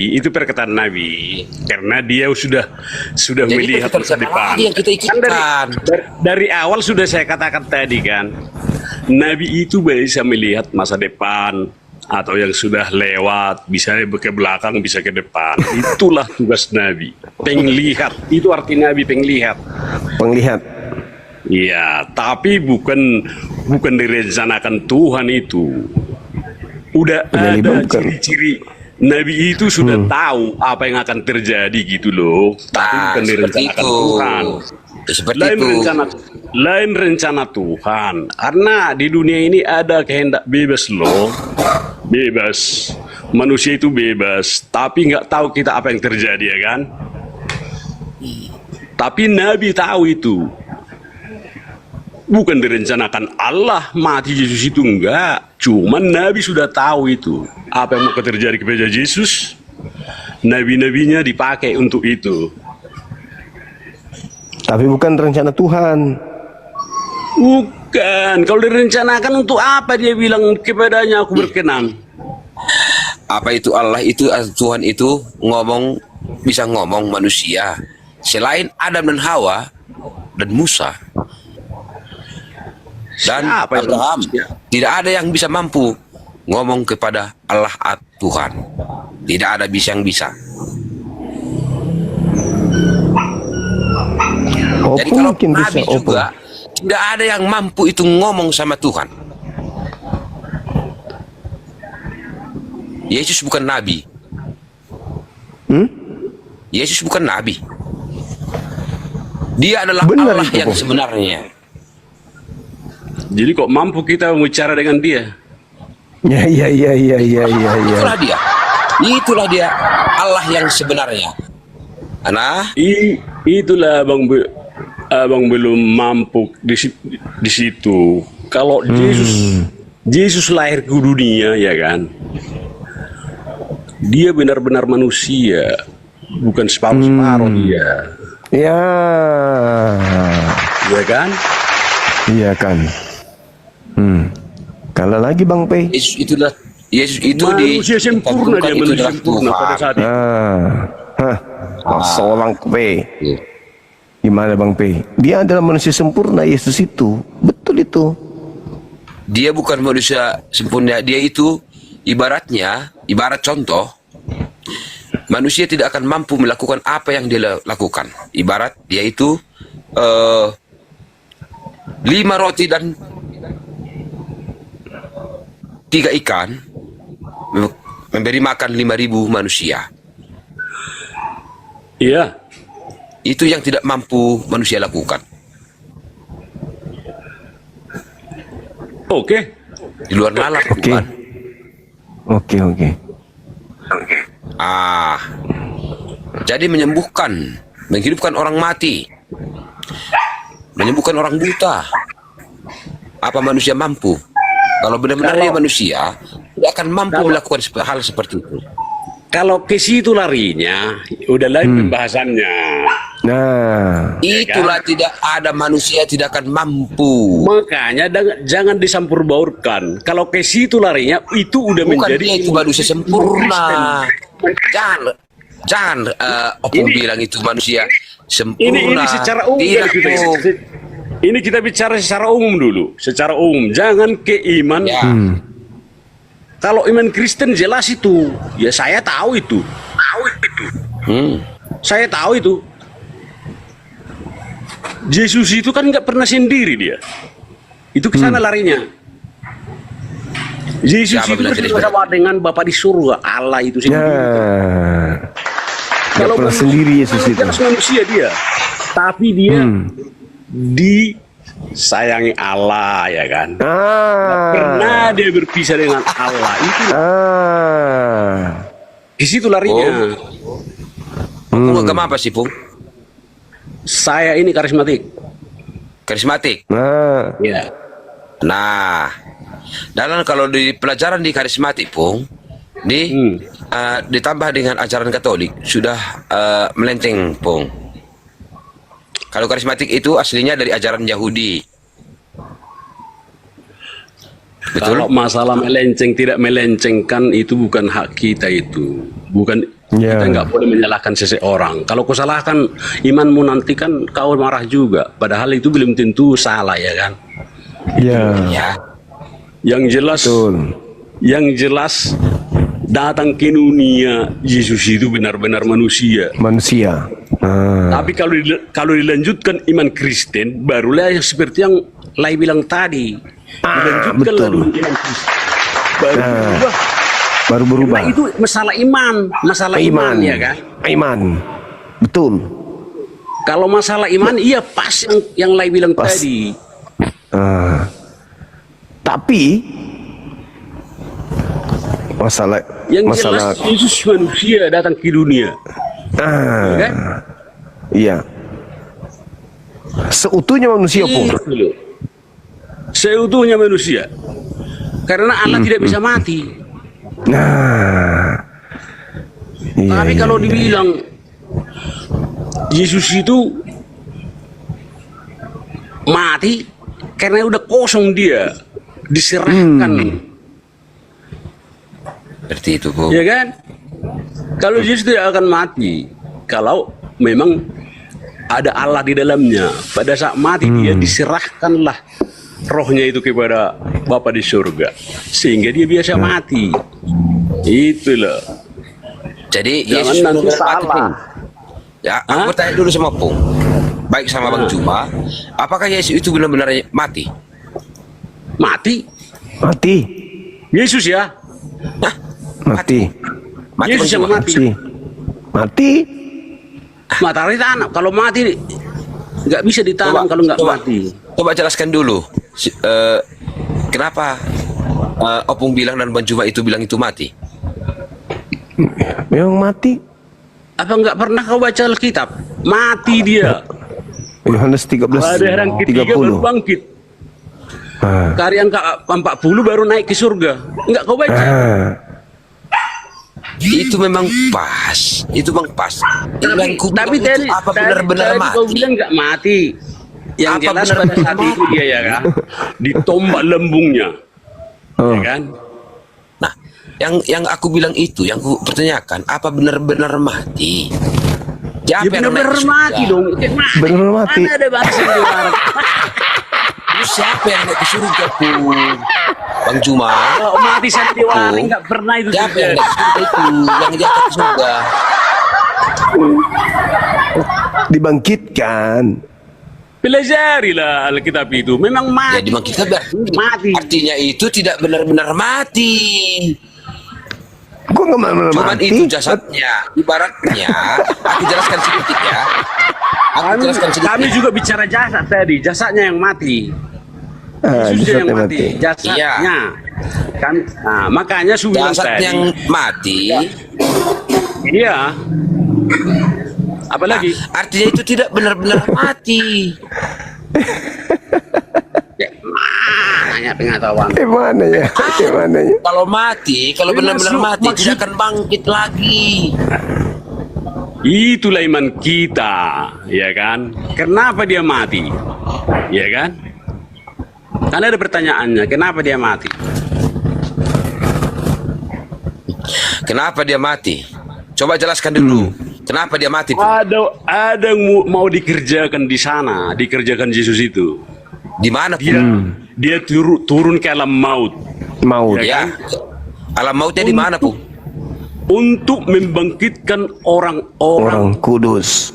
itu perkataan Nabi karena dia sudah Jadi melihat itu masa depan. lagi yang kita Kan ikutkan. dari awal sudah saya katakan tadi kan, Nabi itu bisa melihat masa depan atau yang sudah lewat, bisa ke belakang, bisa ke depan. Itulah tugas Nabi. Penglihat, itu arti Nabi penglihat. Penglihat. Iya, tapi bukan direncanakan Tuhan itu. Udah Penyaliban ada bukan. ciri-ciri. Nabi itu sudah tahu apa yang akan terjadi gitu loh, tapi bukan seperti direncanakan itu. Tuhan. Seperti Lain itu. lain rencana Tuhan. Karena di dunia ini ada kehendak bebas loh, bebas. Manusia itu bebas, tapi nggak tahu kita apa yang terjadi ya kan. Tapi Nabi tahu itu. Bukan direncanakan Allah mati Yesus itu enggak. Cuman Nabi sudah tahu itu. Apa yang mau terjadi kepada Yesus. Nabi-nabinya dipakai untuk itu. Tapi bukan rencana Tuhan. Bukan. Kalau direncanakan untuk apa dia bilang kepadanya aku berkenan. Apa itu Allah itu, Tuhan itu bisa ngomong manusia. Selain Adam dan Hawa dan Musa dan Siapa yang Abraham, manusia? tidak ada yang bisa mampu ngomong kepada Allah Tuhan. Tidak ada yang bisa. Oh, Jadi kalau mungkin bisa. Nabi juga tidak ada yang mampu itu ngomong sama Tuhan. Yesus bukan Nabi. Yesus bukan Nabi. Dia adalah Benar Allah itu, yang Bang. sebenarnya. Jadi kok mampu kita bicara dengan dia? Ya. Itulah dia. Itulah dia Allah yang sebenarnya. Nah, Itulah abang belum mampu di situ. Kalau Yesus lahir ke dunia ya kan, dia benar-benar manusia, bukan separuh-separuh dia, Ya. ya kan? Iya kan. Kalau lagi Bang Pei. Yesus itu Manusia sempurna, dia itu manusia adalah sempurna pada Tuhan. saat itu. Seorang Pei. Gimana Bang Pei? Dia adalah manusia sempurna, Yesus itu. Betul itu. Dia bukan manusia sempurna. Dia itu ibarat contoh, manusia tidak akan mampu melakukan apa yang dia lakukan. Ibarat dia itu 5 roti dan 3 ikan memberi makan 5.000 manusia. Iya, Itu yang tidak mampu manusia lakukan. oke. Di luar nalar, Oke. bukan? Oke. Jadi menghidupkan orang mati, menyembuhkan orang buta. Apa manusia mampu? Kalau benar-benar dia manusia, tidak akan mampu melakukan hal seperti itu. Kalau ke situ larinya, udah lain pembahasannya. Nah, Itulah tidak ada manusia tidak akan mampu. Makanya jangan disampur baurkan. Kalau ke situ larinya, itu udah Bukan menjadi dia itu manusia sempurna. Jangan Opung bilang itu manusia Ini sempurna. secara umum Tidak, kita, Opung. ini kita bicara secara umum dulu, secara umum. Jangan ke iman. Ya. Kalau iman Kristen jelas itu, ya saya tahu itu. Saya tahu itu. Yesus itu kan nggak pernah sendiri dia. Itu ke sana larinya. Yesus Siapa itu bilang sendiri? bersama dengan Bapa di surga, Allah itu sendiri. Gak pernah sendiri Yesus itu. Jelas manusia dia, tapi dia disayangi Allah ya kan. Pernah dia berpisah dengan Allah itu. Di situ larinya. Opung agama apa sih, Pung? Saya ini karismatik. Karismatik. Ya. Nah, dalam kalau di pelajaran di karismatik, Pung, ditambah dengan ajaran Katolik sudah melenceng, Pung. Kalau karismatik itu aslinya dari ajaran Yahudi. Betul? Kalau masalah melenceng tidak melencengkan itu bukan hak kita itu. Bukan Ya. Kita nggak boleh menyalahkan seseorang. Kalau kau salahkan imanmu nanti kan kau marah juga. Padahal itu belum tentu salah ya kan. Ya. Ya. Yang jelas, Betul. yang jelas datang ke dunia Yesus itu benar-benar manusia. Manusia. Tapi kalau dilanjutkan iman Kristen, barulah yang seperti yang Lai bilang tadi. Dilanjutkanlah betul. dulu iman Kristen. Baru berubah. Baru berubah. Karena itu masalah iman, masalah iman ya kan. Iman. Betul. Kalau masalah iman, iya pas yang Lai bilang Pas. tadi. Tapi masalah Yang masalah jelas Yesus manusia datang ke dunia. Ya kan? iya. Seutuhnya manusia pun. Itu loh. Seutuhnya manusia. Karena Allah tidak bisa mati. Nah. Iya, Tapi iya, kalau iya. dibilang Yesus itu mati karena udah kosong dia, diserahkan. Seperti itu, Bu. Ya kan? Kalau Yesus tidak akan mati kalau memang ada Allah di dalamnya. Pada saat mati dia diserahkanlah rohnya itu kepada Bapa di surga sehingga dia biasa mati. Itulah. Jadi Jangan Yesus nanti benar-benar mati, salah. Pung. Ya, aku tanya dulu sama Pung. Baik sama Bang Juma, apakah Yesus itu benar-benar mati? Mati. Mati. Yesus ya. Hah? Mati. Mati Yesus Bang yang Juma? mati. Mati. Matahari tanam. Kalau mati nggak bisa ditanam kalau nggak mati. Coba jelaskan dulu. Kenapa Opung bilang dan Bang Juma itu bilang itu mati? Memang mati. Apa nggak pernah kau baca Alkitab? Mati dia. Yohanes 13 Pada hari ketiga baru 30. bangkit. Ah. Hari yang ke-40 baru naik ke surga. Nggak kau baca? Itu memang pas. Itu memang pas. Yang ku Tapi bilang itu tadi, apa benar-benar tadi kau mati? bilang nggak mati. Yang Apa jelas benar pada saat itu dia ya kan, ditombak lembungnya, Oh. ya kan? Nah, yang aku bilang itu, yang aku pertanyakan, apa benar-benar mati? Ya Siapa yang naik benar-benar ke surga? mati dong. Benar-benar mati. Mana ada bahasa di luar? Terus siapa yang naik ke surga, Pung? Bang Juma? Kalau mati sandiwara nggak pernah itu. Siapa yang terjadi. naik ke surga itu? Yang diangkat ke surga? Dibangkitkan. Pelajarilah Alkitab itu. Memang mati. Jadi memang kita Mati. artinya itu tidak benar-benar mati. Kok nggak benar-benar Cuman mati? itu jasadnya. Ibaratnya, aku jelaskan sedikit ya. Aku jelaskan sedikit. Kami juga bicara jasad tadi. Jasadnya yang mati. Yesusnya yang jasadnya mati. Jasadnya. Iya. Kan, nah, makanya saya bilang Jasad tadi. yang mati, Iya. Apalagi? artinya itu tidak benar-benar mati. Ya, nanya pengetahuan. Mana ya? Mana ya? Kalau mati, kalau benar-benar mati, tidak akan bangkit lagi. Itulah iman kita, ya kan? Kenapa dia mati? Ya kan? Karena ada pertanyaannya, kenapa dia mati? Kenapa dia mati? Coba jelaskan dulu. Kenapa dia mati? Pung? Ada yang mau dikerjakan di sana, dikerjakan Yesus itu. Di mana, Pung? Dia turun ke alam maut Maut. Ya. Ya. Alam mautnya di mana, Pung? untuk membangkitkan orang-orang Orang kudus.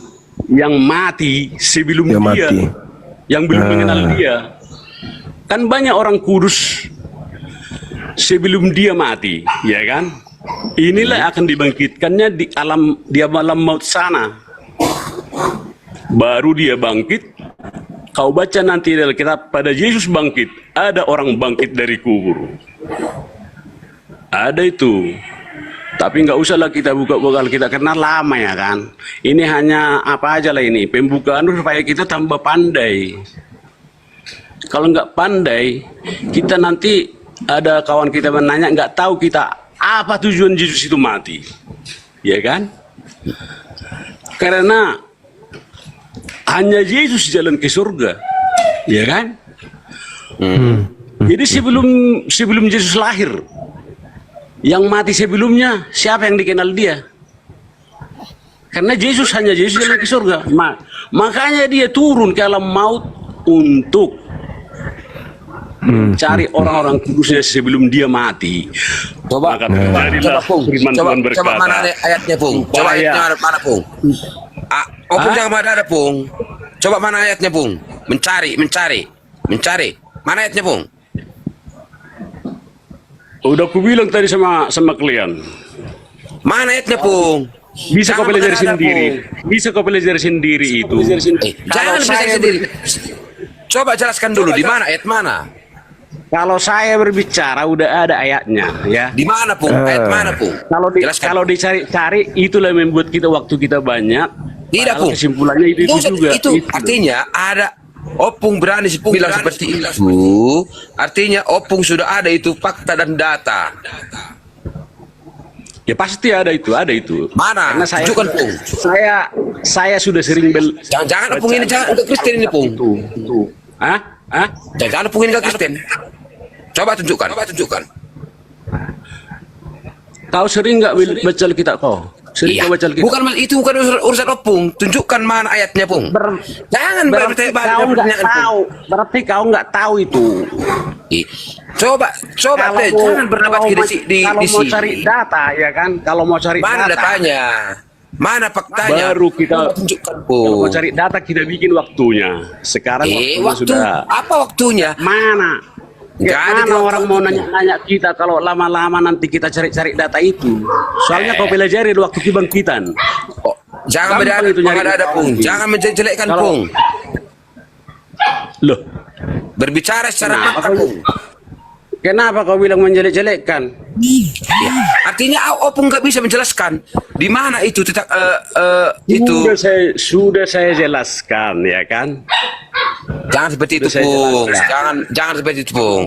yang mati sebelum Yang dia, mati. yang belum mengenal dia. Kan banyak orang kudus sebelum dia mati, ya kan? Inilah akan dibangkitkannya di alam maut sana. Baru dia bangkit. Kau baca nanti dalam kitab, pada Yesus bangkit, ada orang bangkit dari kubur. Ada itu. Tapi nggak usahlah kita buka-buka kita karena lama ya kan. Ini hanya apa aja lah ini, pembukaan supaya kita tambah pandai. Kalau nggak pandai, kita nanti ada kawan kita menanya nggak tahu kita apa tujuan Yesus itu mati, ya kan? Karena hanya Yesus jalan ke surga, ya kan? Jadi sebelum Yesus lahir, yang mati sebelumnya siapa yang dikenal dia? Karena Yesus hanya Yesus yang naik ke surga. Makanya dia turun ke alam maut untuk cari orang-orang kudusnya sebelum dia mati. Coba, Maka terjadilah Pung. firman Tuhan berkata. Coba mana ayatnya, Pung? Coba supaya- ayatnya mana, Pung? Opung jangan ada, Pung. Coba mana ayatnya, Pung? Mencari. Mana ayatnya, Pung? Udah aku bilang tadi sama kalian. Mana ayatnya, Pung? Bisa kau Jangan pelajari mengada-ada, sendiri. Pung. Bisa kau pelajari sendiri itu. Jangan belajar sendiri. Coba jelaskan dulu di mana ayat mana? Kalau saya berbicara udah ada ayatnya, ya. Di mana, Pung? Ayat mana, Pung? Jelaskan. Kalau dicari-cari itulah yang membuat kita waktu kita banyak. Tidak, Padahal Pung. Kesimpulannya itu juga. Itu artinya ada Opung berani bilang seperti itu. Artinya Opung sudah ada itu fakta dan data. Ya pasti ada itu. Mana? Karena saya Tunjukkan, Pung. saya sudah sering Jangan Opung ini jangan untuk Kristen ini, Pung. Itu. Hah? Jangan Opung ini ke Kristen. Coba tunjukkan. Kau sering nggak baca Alkitab kau? Sering Iya. kau baca Alkitab? Bukan urusan Opung. Tunjukkan mana ayatnya, Pung. Jangan Berarti kau nggak tahu. Berarti kau nggak tahu itu. Coba teh, jangan berdebat di kalau mau sini. cari data ya kan, kalau mau cari Mana data, datanya? Mana faktanya? baru kita Coba tunjukkan, kalau Pung. mau cari data kita bikin waktunya. Sekarang waktunya Waktu sudah apa waktunya? mana? Nggak ada Mana di orang waktu mau itu. nanya kita kalau lama-lama nanti kita cari data itu. Soalnya kau pelajari di waktu kebangkitan. Oh, jangan Gampang itu nyari ada, Pung. tahu. Jangan menjelekkan, Kalau- Pung. Loh, Berbicara secara Kenapa fakta, kau- Pung. kenapa kau bilang menjelek-jelekkan? Ya. Artinya Opung nggak bisa menjelaskan di mana itu itu. Sudah saya jelaskan ya kan. Jangan seperti itu, Sudah saya Pung. jelaskan. Jangan seperti itu, Pung.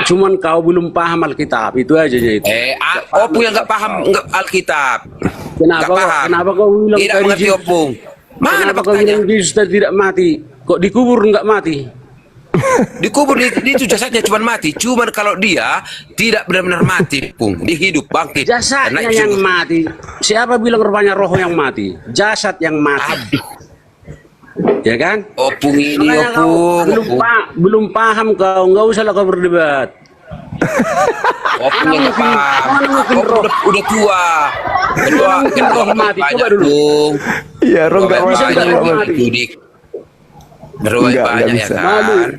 Cuman kau belum paham Alkitab itu aja itu. Opung yang nggak paham Alkitab. Kenapa? Nggak paham. Kenapa kau bilang Tidak tadi mengerti, Yesus- Opung. Mana Kenapa kau faktanya? bilang Yesus tadi tidak mati? Kok dikubur nggak mati? Dikubur itu jasadnya cuma mati. Cuman kalau dia tidak benar-benar mati, Pung, dia hidup bangkit. Jasadnya Naik yang surga. mati. Siapa bilang rupanya roh yang mati? Jasad yang mati. Aduh, Ya kan? Opung ini, Makanya kau Opung. belum paham kau, nggak usah lah kau berdebat. Opung yang nggak paham. Mana mungkin Opung roh? udah tua. Mana mungkin roh mati? Coba dulu. Pung. Iya, roh nggak Berbuat mati. bisa banyak, nggak mati. Judik. Berbuat Nggak banyak ya bisa. Malu. kan.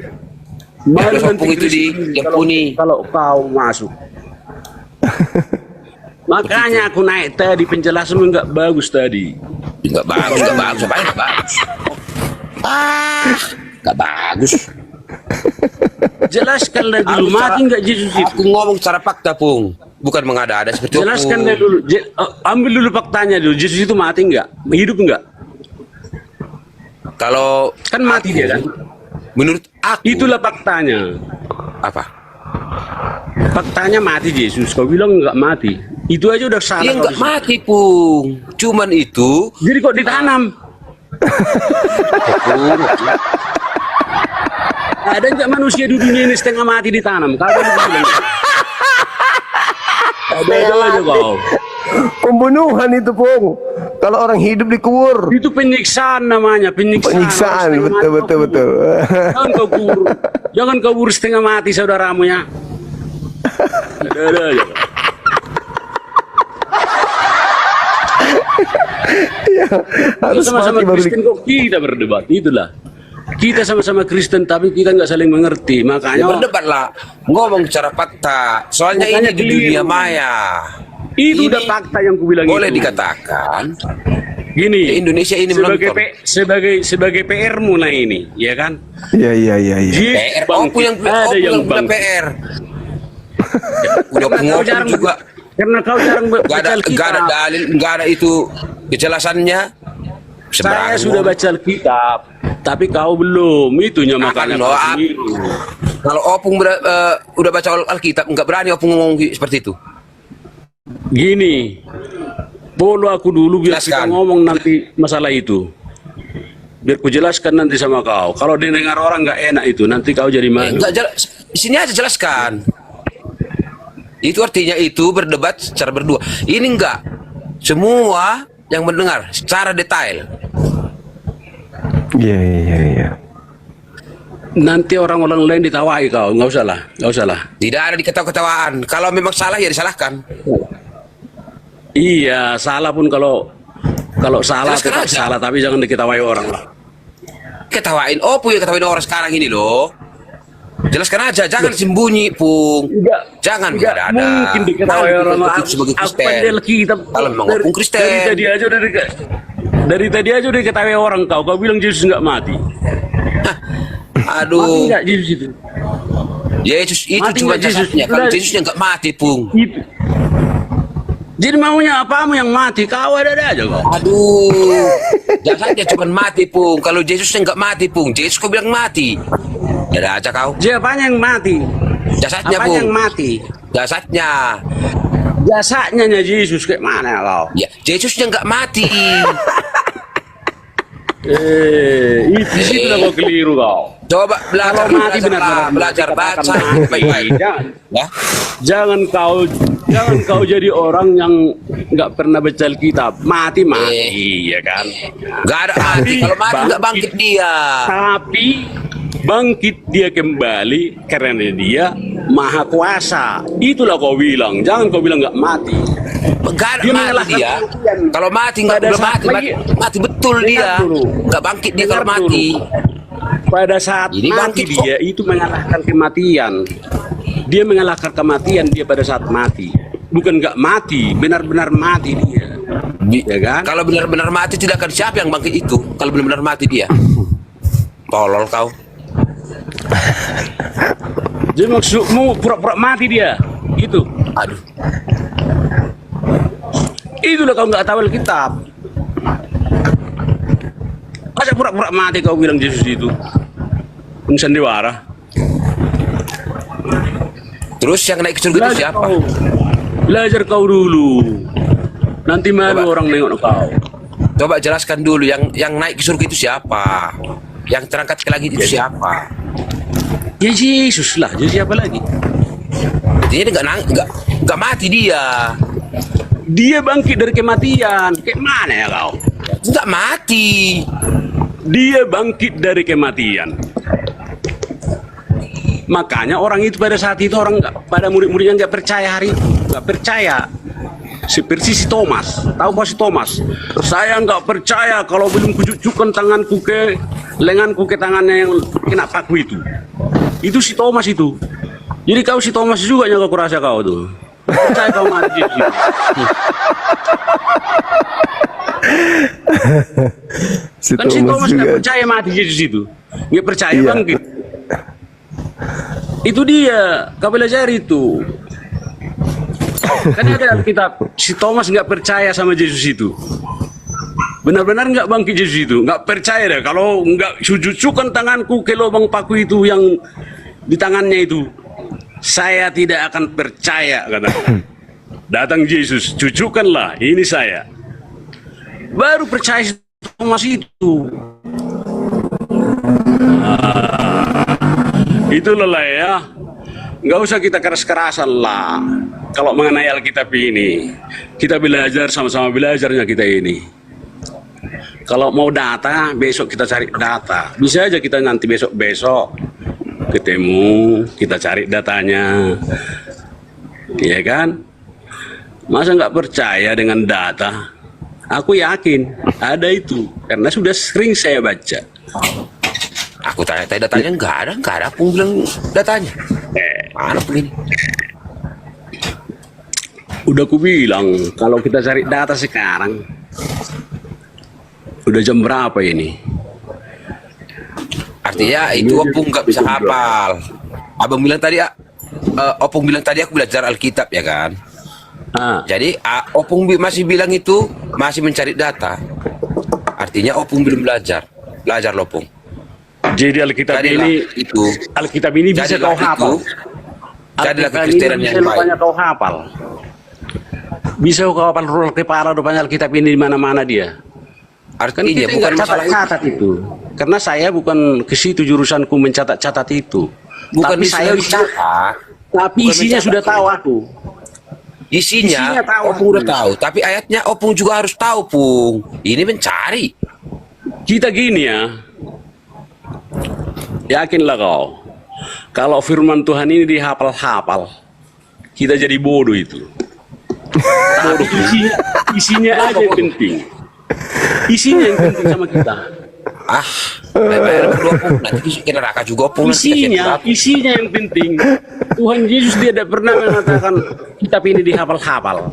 Malu Terus Opung itu yang puni. kalau kau masuk. Makanya aku naik tadi penjelasanmu nggak bagus tadi. Nggak bagus. Apa yang nggak bagus? Nggak bagus. Jelaskan dari dulu mati nggak Yesus itu. Aku ngomong secara fakta, Pung. Bukan mengada-ada seperti Jelaskan Opung. dari dulu. Ambil dulu faktanya dulu. Yesus itu mati nggak? Hidup nggak? Kalau Kan mati aku- dia kan? Menurut aku Itulah faktanya. apa? Faktanya mati Yesus. Kau bilang nggak mati. Itu aja udah salah. Dia kau nggak di situ. mati, Pung. Cuman itu Jadi kok ditanam? Ada nggak manusia di dunia ini setengah mati ditanam? Kau bilang. Ada aja kau. Pembunuhan itu, Pung. Kalau orang hidup dikubur. Itu penyiksaan namanya, Penyiksaan, Setengah mati kau kubur. betul. Jangan kau kubur. Jangan kau kubur setengah mati saudaramu ya. Ada aja. Harus Sama-sama mati baru Kristen kok kita berdebat, itulah. Kita sama-sama Kristen tapi kita nggak saling mengerti. ya Makanya berdebatlah, ngomong secara fakta. Soalnya Makanya ini di keliru. dunia maya. itu Ini udah fakta yang kubilang Boleh itu. dikatakan Gini, Indonesia ini sebagai menonton. sebagai PR mulai ini, ya kan? Iya. PR Opung yang ada yang punya bang. PR. Udah Karena kau ngomong jarang juga. Karena kau jarang Gak baca ada Alkitab. dalil, gak ada itu kejelasannya. Saya Sembarangan sudah ngomong. baca Alkitab, tapi kau belum. Itunya makanya Akan kau doa. keliru. Kalau Opung udah baca Alkitab, nggak berani Opung ngomong seperti itu. Gini, follow aku dulu biar kita Jelaskan. ngomong nanti masalah itu. Biar ku jelaskan nanti sama kau. Kalau didengar orang nggak enak itu, nanti kau jadi malu. Enggak sini aja jelaskan. Itu artinya itu berdebat secara berdua. Ini enggak. Semua yang mendengar secara detail. Iya, iya, iya. Nanti orang-orang lain ditawai kau, nggak usah lah, nggak usah lah. Tidak ada diketawa-ketawaan. Kalau memang salah ya disalahkan. Iya, salah pun kalau salah Jelaskan tetap aja. salah, tapi jangan diketawai orang lah. Ketawain, oh punya ketawain orang sekarang ini loh. Jelaskan aja, jangan sembunyi, Pung. Jangan Enggak ada-ada. mungkin diketahui Nanti orang. kita sebagai Kristen. Pandai kita Kalau memang Opung Kristen. Dari tadi aja udah diketahui orang kau bilang Yesus nggak mati. Mati Aduh, nggak Yesus itu? Yesus itu Mati cuma nggak Yesus? jasadnya. Kalau Udah. Yesusnya nggak mati, Pung. Itu. Jadi maunya apamu yang mati? Kau ada aja kau. Aduh, jasadnya cuma mati, Pung. Kalau Yesusnya nggak mati, Pung. Yesus kau bilang mati. Ada aja kau. Siapanya yang mati? Jasadnya, Apanya yang Pung. mati? Jasadnya. Jasanya Yesus kayak mana kau? Ya, Yesusnya nggak mati. Di situ lah kau keliru kau. Coba belajar, Kalau mati benar-benar belajar dikatakan baca mati. baik-baik. Ya, Jangan kau jadi orang yang nggak pernah baca Alkitab. Mati, ya kan? nggak ada mati. Kalau mati nggak bangkit dia. Tapi bangkit dia kembali karena dia maha kuasa. Itulah kau bilang. Jangan kau bilang nggak mati. Nggak ada Dia mati mengalahkan dia. kematian. Kalau mati nggak Pada udah saat mati, mati, lagi- mati betul Dengar dia. dulu. Nggak bangkit dia Dengar kalau mati. Pada saat Ini mati bangkit kok. dia itu mengalahkan kematian. Dia mengalahkan kematian dia pada saat mati. Bukan nggak mati, benar-benar mati dia. Ya kan? Kalau benar-benar mati tidak akan siapa yang bangkit itu. Kalau benar-benar mati dia. Tolol kau. Jadi maksudmu pura-pura mati dia. Gitu. Aduh. Itulah kau nggak tahu Alkitab. Masa pura-pura mati kau bilang Yesus itu? Sandiwara. Terus yang naik ke surga itu siapa? Belajar kau dulu. Nanti malu Coba. orang nengok kau. Coba jelaskan dulu yang naik ke surga itu siapa? Yang terangkat ke langit itu siapa? Ya Yesus lah. Jadi siapa lagi? Dia nggak mati dia. Dia bangkit dari kematian. Kayak mana ya kau? Nggak mati. Dia bangkit dari kematian. Makanya orang itu pada saat itu pada murid-muridnya nggak percaya hari itu, nggak percaya. Seperti si Thomas, tahu apa si Thomas? Saya nggak percaya kalau belum kucucukkan tanganku ke lenganku ke tangannya yang kena paku itu. Itu si Thomas itu. Jadi kau si Thomas juga yang kau rasa kau tuh. Percaya kau mati Yesus itu. Kan si Thomas nggak percaya mati Yesus itu, nggak percaya Iya. bangkit. Itu dia, kau belajar itu. Kan ada Alkitab, si Thomas nggak percaya sama Yesus itu. Benar-benar nggak bangkit Yesus itu, nggak percaya deh. Kalau nggak cucukan tanganku ke lubang paku itu yang di tangannya itu, saya tidak akan percaya kata. Datang Yesus, cucukanlah, ini saya. Baru percaya si Thomas itu. Itulah lah ya. Nggak usah kita keras-kerasan lah. Kalau mengenai Alkitab ini, kita belajar sama-sama belajarnya kita ini. Kalau mau data, besok kita cari data. Bisa aja kita nanti besok-besok ketemu, kita cari datanya. Iya kan? Masa nggak percaya dengan data? Aku yakin ada itu, karena sudah sering saya baca. Aku tanya-tanya datanya nggak ada. Aku bilang datanya. Mana pun ini? Udah aku bilang, kalau kita cari data sekarang, udah jam berapa ini? Artinya itu Opung nggak bisa hafal. Abang bilang tadi, Opung bilang tadi aku belajar Alkitab ya kan. Jadi Opung masih bilang itu masih mencari data. Artinya Opung belum belajar. Belajar loh Opung. Jadi Alkitab Jadilah ini itu. Alkitab ini bisa Jadilah kau hafal. itu. Jadilah Alkitab kekristenan ini yang bisa baik. rupanya kau hafal. Bisa kau hafal rule kepala rupanya Alkitab ini di mana-mana dia. Kan Artinya kita bukan nggak masalah itu. catat itu. Karena saya bukan ke situ jurusanku mencatat-catat itu. Bukan Tapi saya dicatat. tapi Bukan isinya mencatat. sudah tahu aku. Isinya tahu. Opung udah tahu, tapi ayatnya Opung juga harus tahu, Pung. Ini mencari. Kita gini ya, yakinlah kau, kalau firman Tuhan ini dihafal-hafal, kita jadi bodoh itu. Bodoh. Isinya aja yang penting. Isinya yang penting sama kita. Bayar berdua, Pung. Nanti ke neraka juga, Pung. Isinya yang penting. Tuhan Yesus dia tidak pernah mengatakan kitab ini dihafal-hafal.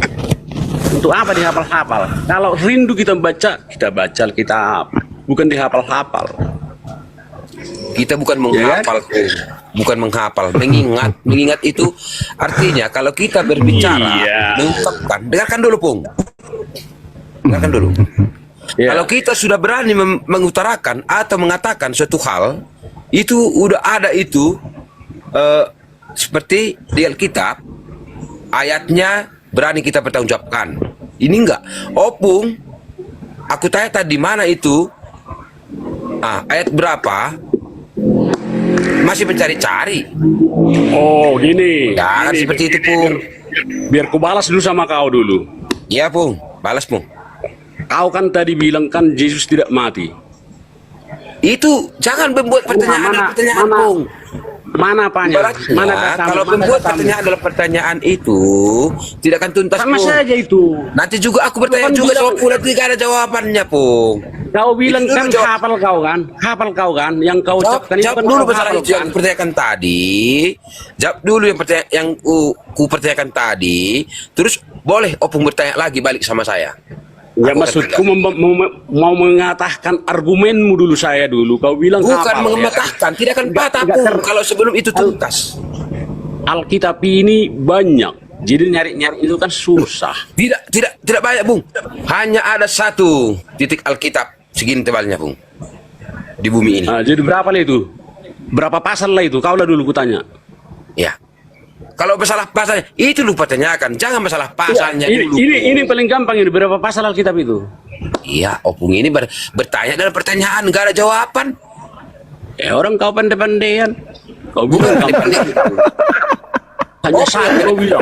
Untuk apa dihafal-hafal? Kalau rindu kita baca Alkitab, bukan dihafal-hafal. Kita bukan menghafal, bukan menghafal, mengingat. Mengingat itu artinya kalau kita berbicara, mengungkapkan. Dengarkan dulu, Pung. Dengarkan dulu. Kalau kita sudah berani mengutarakan atau mengatakan suatu hal, itu udah ada itu seperti di Alkitab, ayatnya berani kita bertanggungjawabkan. Ini enggak. Opung, aku tanya tadi mana itu? Ayat berapa? Masih mencari-cari. Oh, gini. Jangan Gini, seperti itu, Pung. Biar ku balas dulu sama kau dulu. Iya, Pung. Balas, Pung. Kau kan tadi bilang kan Yesus tidak mati. Itu jangan membuat pertanyaan, Pung. Mana apanya? Ibaratnya, Mana kalau membuat pertanyaan dalam pertanyaan itu tidak akan tuntas, sama Pung. saja itu. Nanti juga aku bertanya Kan juga bilang- soal pula tidak ada jawabannya, Pung. Kau bilang Itu kan dulu jawab. hafal kau kan, yang kau ucapkan itu Jawab kan dulu kau masalah hafal, itu yang kupertanyakan tadi. Jawab dulu yang ku pertanyakan tadi. Terus boleh Opung bertanya lagi balik sama saya. Ya Aku maksudku akan mau mengatakan argumenmu dulu saya dulu. Kau bilang bukan hafal, mematahkan, tidak akan patah, Nggak Pung, kalau sebelum itu tuntas. Alkitab ini banyak, jadi nyari-nyari itu kan susah. Tidak banyak, Bung. Hanya ada satu titik Alkitab segini tebalnya, Bung, di bumi ini. Jadi berapa lah itu? Berapa pasal lah itu? Kau lah dulu kutanya. Ya. Kalau masalah pasalnya, itu lupa tanyakan. Jangan masalah pasalnya ini, dulu. ini paling gampang ini. Berapa pasal Alkitab itu? Iya, Opung ini bertanya dalam pertanyaan, nggak ada jawaban. Orang kau pandai-pandaian. Kau bilang Bukan gampang. Hanya satu kau bilang.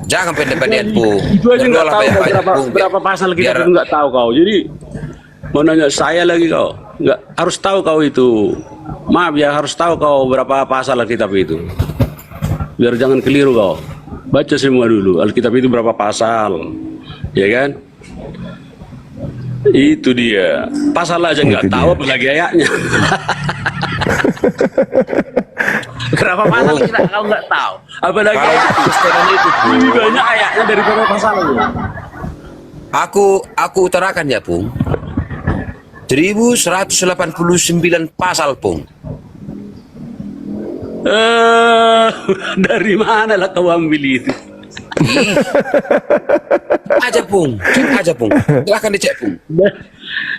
Jangan pendek-pendekan, Pung. Itu aja nggak tahu kau berapa pasal kita itu nggak tahu kau. Jadi mau nanya saya lagi kau. Nggak harus tahu kau itu. Maaf ya, harus tahu kau berapa pasal Alkitab itu. Biar jangan keliru kau. Baca semua dulu. Alkitab itu berapa pasal, ya kan? Itu dia. Pasal aja nggak tahu, apalagi ayatnya. Berapa pasal kita kau nggak tahu, apalagi ayatnya. Lebih banyak ayatnya daripada pasalnya. Aku utarakan ya, Pung. 1189 pasal, Pung. Dari mana lah kau ambil itu? Aja, Pung. Cek aja, Pung. Silahkan dicek, Pung.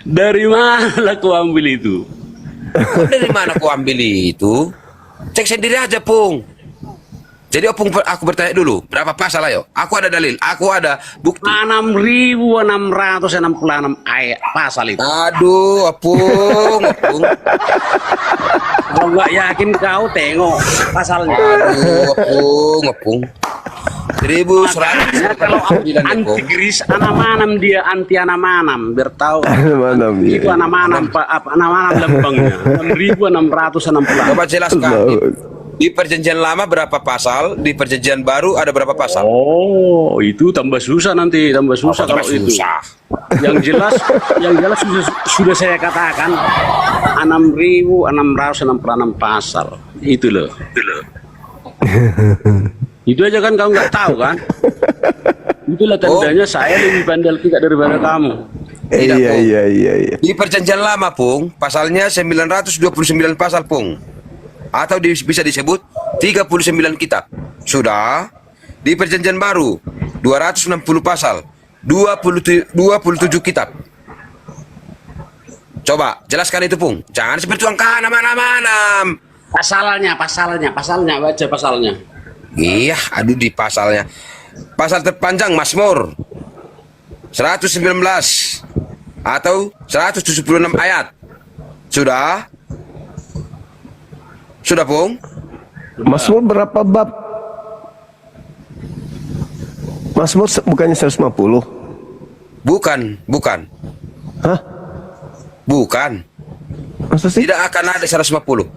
Dari mana lah kau ambil itu? Kok dari mana aku ambil itu? Cek sendiri aja, Pung. Jadi Opung, aku bertanya dulu, berapa pasal ayo? Aku ada dalil, aku ada bukti. 6.666 ayat pasal itu. Aduh, Opung. Kalau nggak yakin kau tengok pasalnya. Aduh, Opung. 1100 Kalau anti Gris anamanam dia anti anamanam biar tahu. Anamanam, iya. Itu anamanam anamanam lembangnya 6.666. Coba jelaskan. Di perjanjian lama berapa pasal? Di perjanjian baru ada berapa pasal? Oh, itu tambah susah nanti, tambah susah kalau itu. Susah. Yang jelas sudah saya katakan 6.666 pasal. Itu loh. Itu aja kan kamu nggak tahu kan? Itulah tandanya saya lebih pandai kita daripada kamu. Tidak, Pung. Iya. Di perjanjian lama, Pung, pasalnya 929 pasal, Pung. Atau bisa disebut 39 kitab. Sudah. Di perjanjian baru 260 pasal, 27 kitab. Coba jelaskan itu, Pung. Jangan seperti tuang kana mana-mana. Pasalnya, baca pasalnya. Iya, aduh di pasalnya. Pasal terpanjang Mazmur 119 atau 176 ayat. Sudah? Sudah, Pung? Mazmur berapa bab? Mazmur bukannya 150? Bukan. Hah? Bukan. Masa sih? Tidak akan ada 150.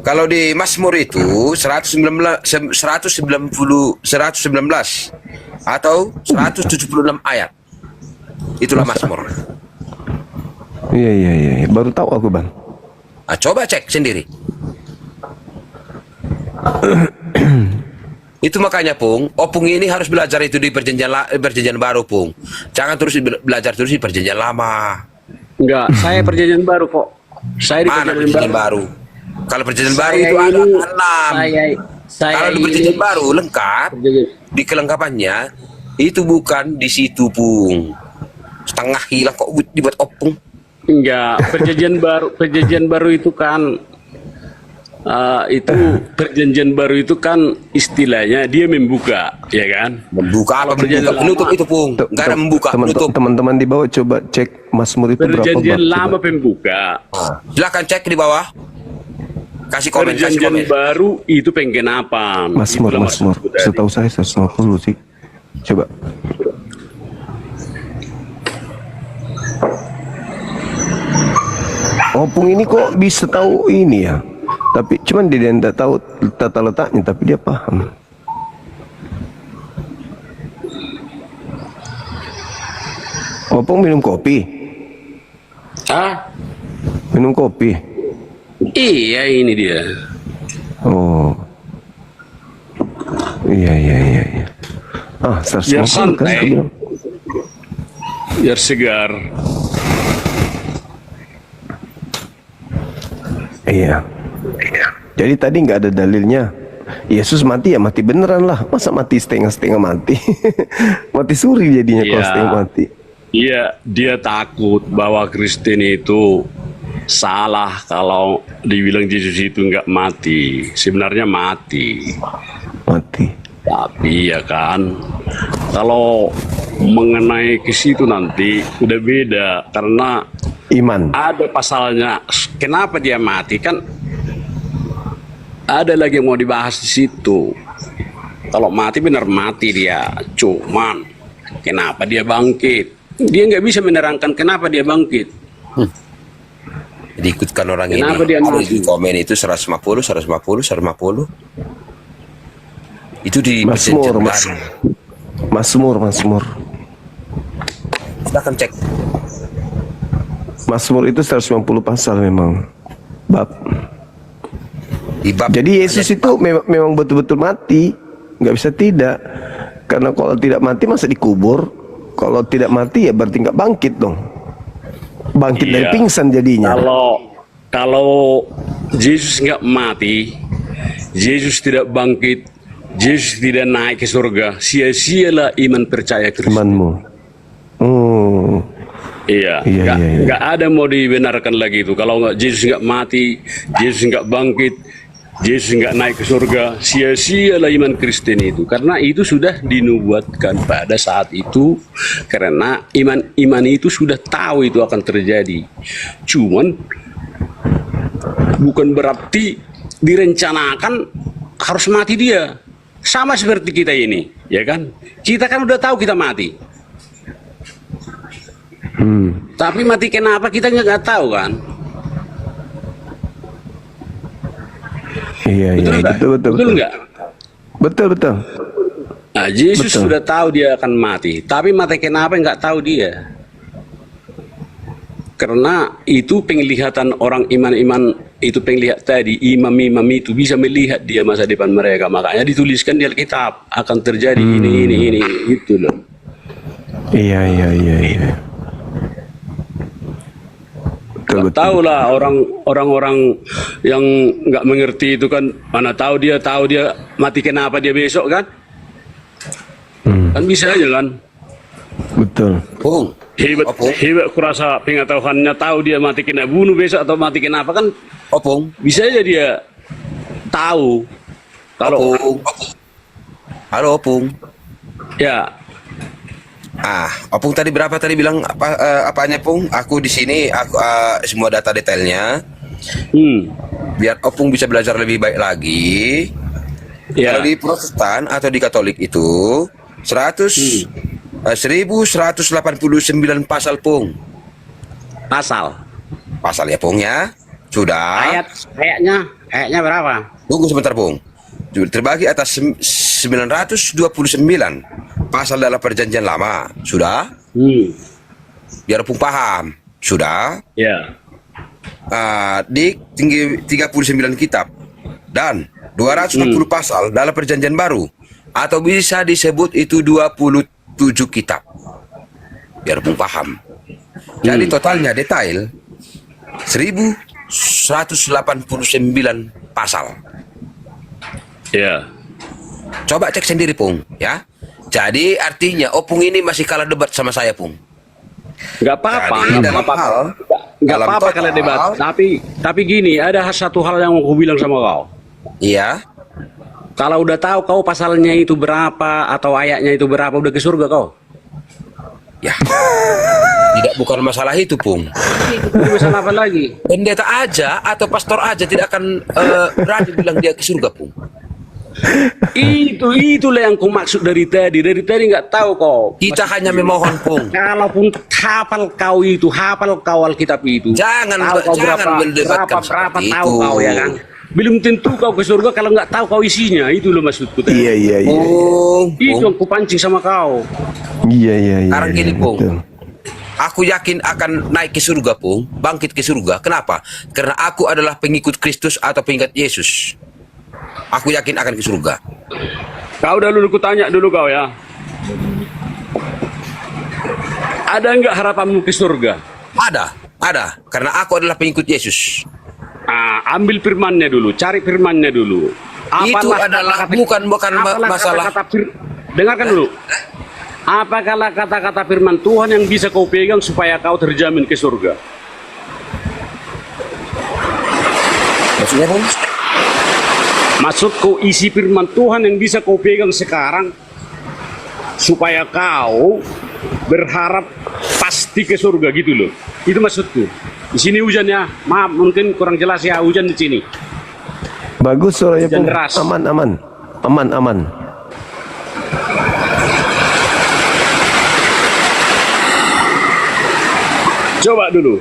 Kalau di Mazmur itu 119 atau 176 ayat. Itulah Mazmur. Iya. Baru tahu aku, Bang. Nah, coba cek sendiri. Itu makanya, Pung, Opung ini harus belajar itu di perjanjian baru, Pung. Jangan terus belajar terus di perjanjian lama. Enggak, saya perjanjian baru kok. Saya di Mana perjanjian baru? Kalau perjanjian baru Saya itu ada ini- 6. Saya Kalau di ini- perjanjian baru lengkap, di kelengkapannya itu bukan di situ, Pung. Setengah hilang kok dibuat Opung. Enggak, perjanjian baru itu kan perjanjian baru itu kan istilahnya dia membuka, ya kan? Membuka apa perjanjian membuka? Penutup lama- itu, Pung. Enggak ada membuka, penutup. Teman-teman di bawah coba cek Mazmur itu berapa bab? Perjanjian coba. lama pembuka. Silakan cek di bawah. Kasih komen. Perjanjian baru itu penggenapan. Mazmur. Itulah maksudku tadi. Setahu saya 150 sih. Coba. Opung ini kok bisa tahu ini ya? Tapi cuman dia tidak tahu tata letaknya, tapi dia paham. Opung minum kopi. Ah, Minum kopi. iya ini dia. Oh. Iya. Ah, 150 Biar kan santai. aku bilang. Biar segar. Iya. Jadi tadi nggak ada dalilnya. Yesus mati ya mati beneran lah. Masa mati setengah-setengah mati? Mati suri jadinya kalau Iya. setengah mati. Iya, dia takut bahwa Kristen itu salah kalau dibilang Yesus itu nggak mati. Sebenarnya mati. Mati. Tapi ya kan, kalau mengenai ke situ nanti udah beda karena Iman. ada pasalnya. Kenapa dia mati kan? Ada lagi yang mau dibahas di situ. Kalau mati benar mati dia, cuman kenapa dia bangkit? Dia nggak bisa menerangkan kenapa dia bangkit. Diikutkan orang Kenapa ini. dia Ada mati? di komen itu 150. Itu di Mazmur, perjanjian baru. Mazmur. Silakan cek. Mazmur itu 150 pasal memang. Bab. Di bab Jadi Yesus itu memang betul-betul mati, nggak bisa tidak. Karena kalau tidak mati masa dikubur. Kalau tidak mati ya berarti nggak bangkit dong. Bangkit dari Iya. pingsan jadinya. Kalau Yesus nggak mati, Yesus tidak bangkit, Yesus tidak naik ke surga, sia-sialah iman percaya Kristus. Temanmu. Oh. Iya, Iya. nggak ada mau dibenarkan lagi itu. Kalau nggak Yesus nggak mati, Yesus nggak bangkit, Yesus nggak naik ke surga, sia-sialah iman Kristen itu. Karena itu sudah dinubuatkan pada saat itu. Karena iman itu sudah tahu itu akan terjadi. Cuman bukan berarti direncanakan harus mati dia. Sama seperti kita ini, ya kan? Kita kan udah tahu kita mati. Tapi mati kenapa kita nggak tahu kan? Iya, Nggak? Betul nggak? Betul. Nah, Yesus Betul. sudah tahu dia akan mati, tapi mati kenapa nggak tahu dia? Karena itu penglihatan orang iman-iman itu penglihat tadi, imam-imam itu bisa melihat dia masa depan mereka, makanya dituliskan di Alkitab akan terjadi ini itu loh. Iya. Betul. Tahu lah orang-orang yang nggak mengerti itu kan, mana tahu dia mati kenapa dia besok kan? Kan bisa aja kan? Betul. Pung. Opung. Hebat kurasa pengetahuannya, tahu dia mati kena bunuh besok atau mati kenapa kan Opung. bisa aja dia tahu. Kalau Opung. Halo, Opung. ya Opung tadi berapa tadi bilang apanya, Pung? Aku di sini semua data detailnya biar Opung bisa belajar lebih baik lagi. Ya. Kalau di Protestan atau di Katolik itu 1189 pasal, Pung. Pasal. Pasal ya, Pung ya. Sudah. Ayatnya berapa? Tunggu sebentar, Pung. Terbagi atas 929 pasal dalam Perjanjian Lama. Sudah? Biar Pung paham. Sudah? Ya. Di tinggi 39 kitab dan 260 pasal dalam Perjanjian Baru, atau bisa disebut itu 27 kitab. Biar Pung paham. Jadi totalnya detail 1189 pasal. Ya. Coba cek sendiri, Pung, ya. Jadi artinya Opung ini masih kalah debat sama saya, Pung. Nggak apa-apa. Jadi, Nggak dalam apa-apa. hal Nggak dalam apa-apa total, kalau debat. Tapi gini, ada satu hal yang mau aku bilang sama kau. Iya. Kalau udah tahu kau pasalnya itu berapa atau ayatnya itu berapa, udah ke surga kau. Ya. Tidak, bukan masalah itu, Pung. Itu masalah apa lagi? Pendeta aja atau pastor aja tidak akan berani bilang dia ke surga, Pung. Itulah yang ku maksud dari tadi. Dari tadi nggak tahu kau. Kita hanya memohon, Pung. Kalaupun hafal kau Alkitab itu. Jangan mendebatkan berapa seperti tahu itu. kau ya kan? Belum tentu kau ke surga kalau nggak tahu kau isinya. Itu loh maksudku tadi. Iya. Pung, Itu yang ku pancing sama kau. Iya. Sekarang gini, Pung. Betul. Aku yakin akan naik ke surga, Pung. Bangkit ke surga. Kenapa? Karena aku adalah pengikut Kristus atau pengikut Yesus. Aku yakin akan ke surga. Kau dulu ku tanya dulu kau ya. Ada nggak harapanmu ke surga? Ada. Karena aku adalah pengikut Yesus. Ambil firmannya dulu, cari firmannya dulu. Itu adalah bukan masalah. Dengarkan dulu. Apakah kata-kata firman Tuhan yang bisa kau pegang supaya kau terjamin ke surga? Maksudnya, Pung? Maksudku isi firman Tuhan yang bisa kau pegang sekarang supaya kau berharap pasti ke surga gitu loh. Itu maksudku. Di sini hujan ya. Maaf mungkin kurang jelas ya, hujan di sini. Bagus suaranya, Hujan Pung. deras. Aman. Coba dulu.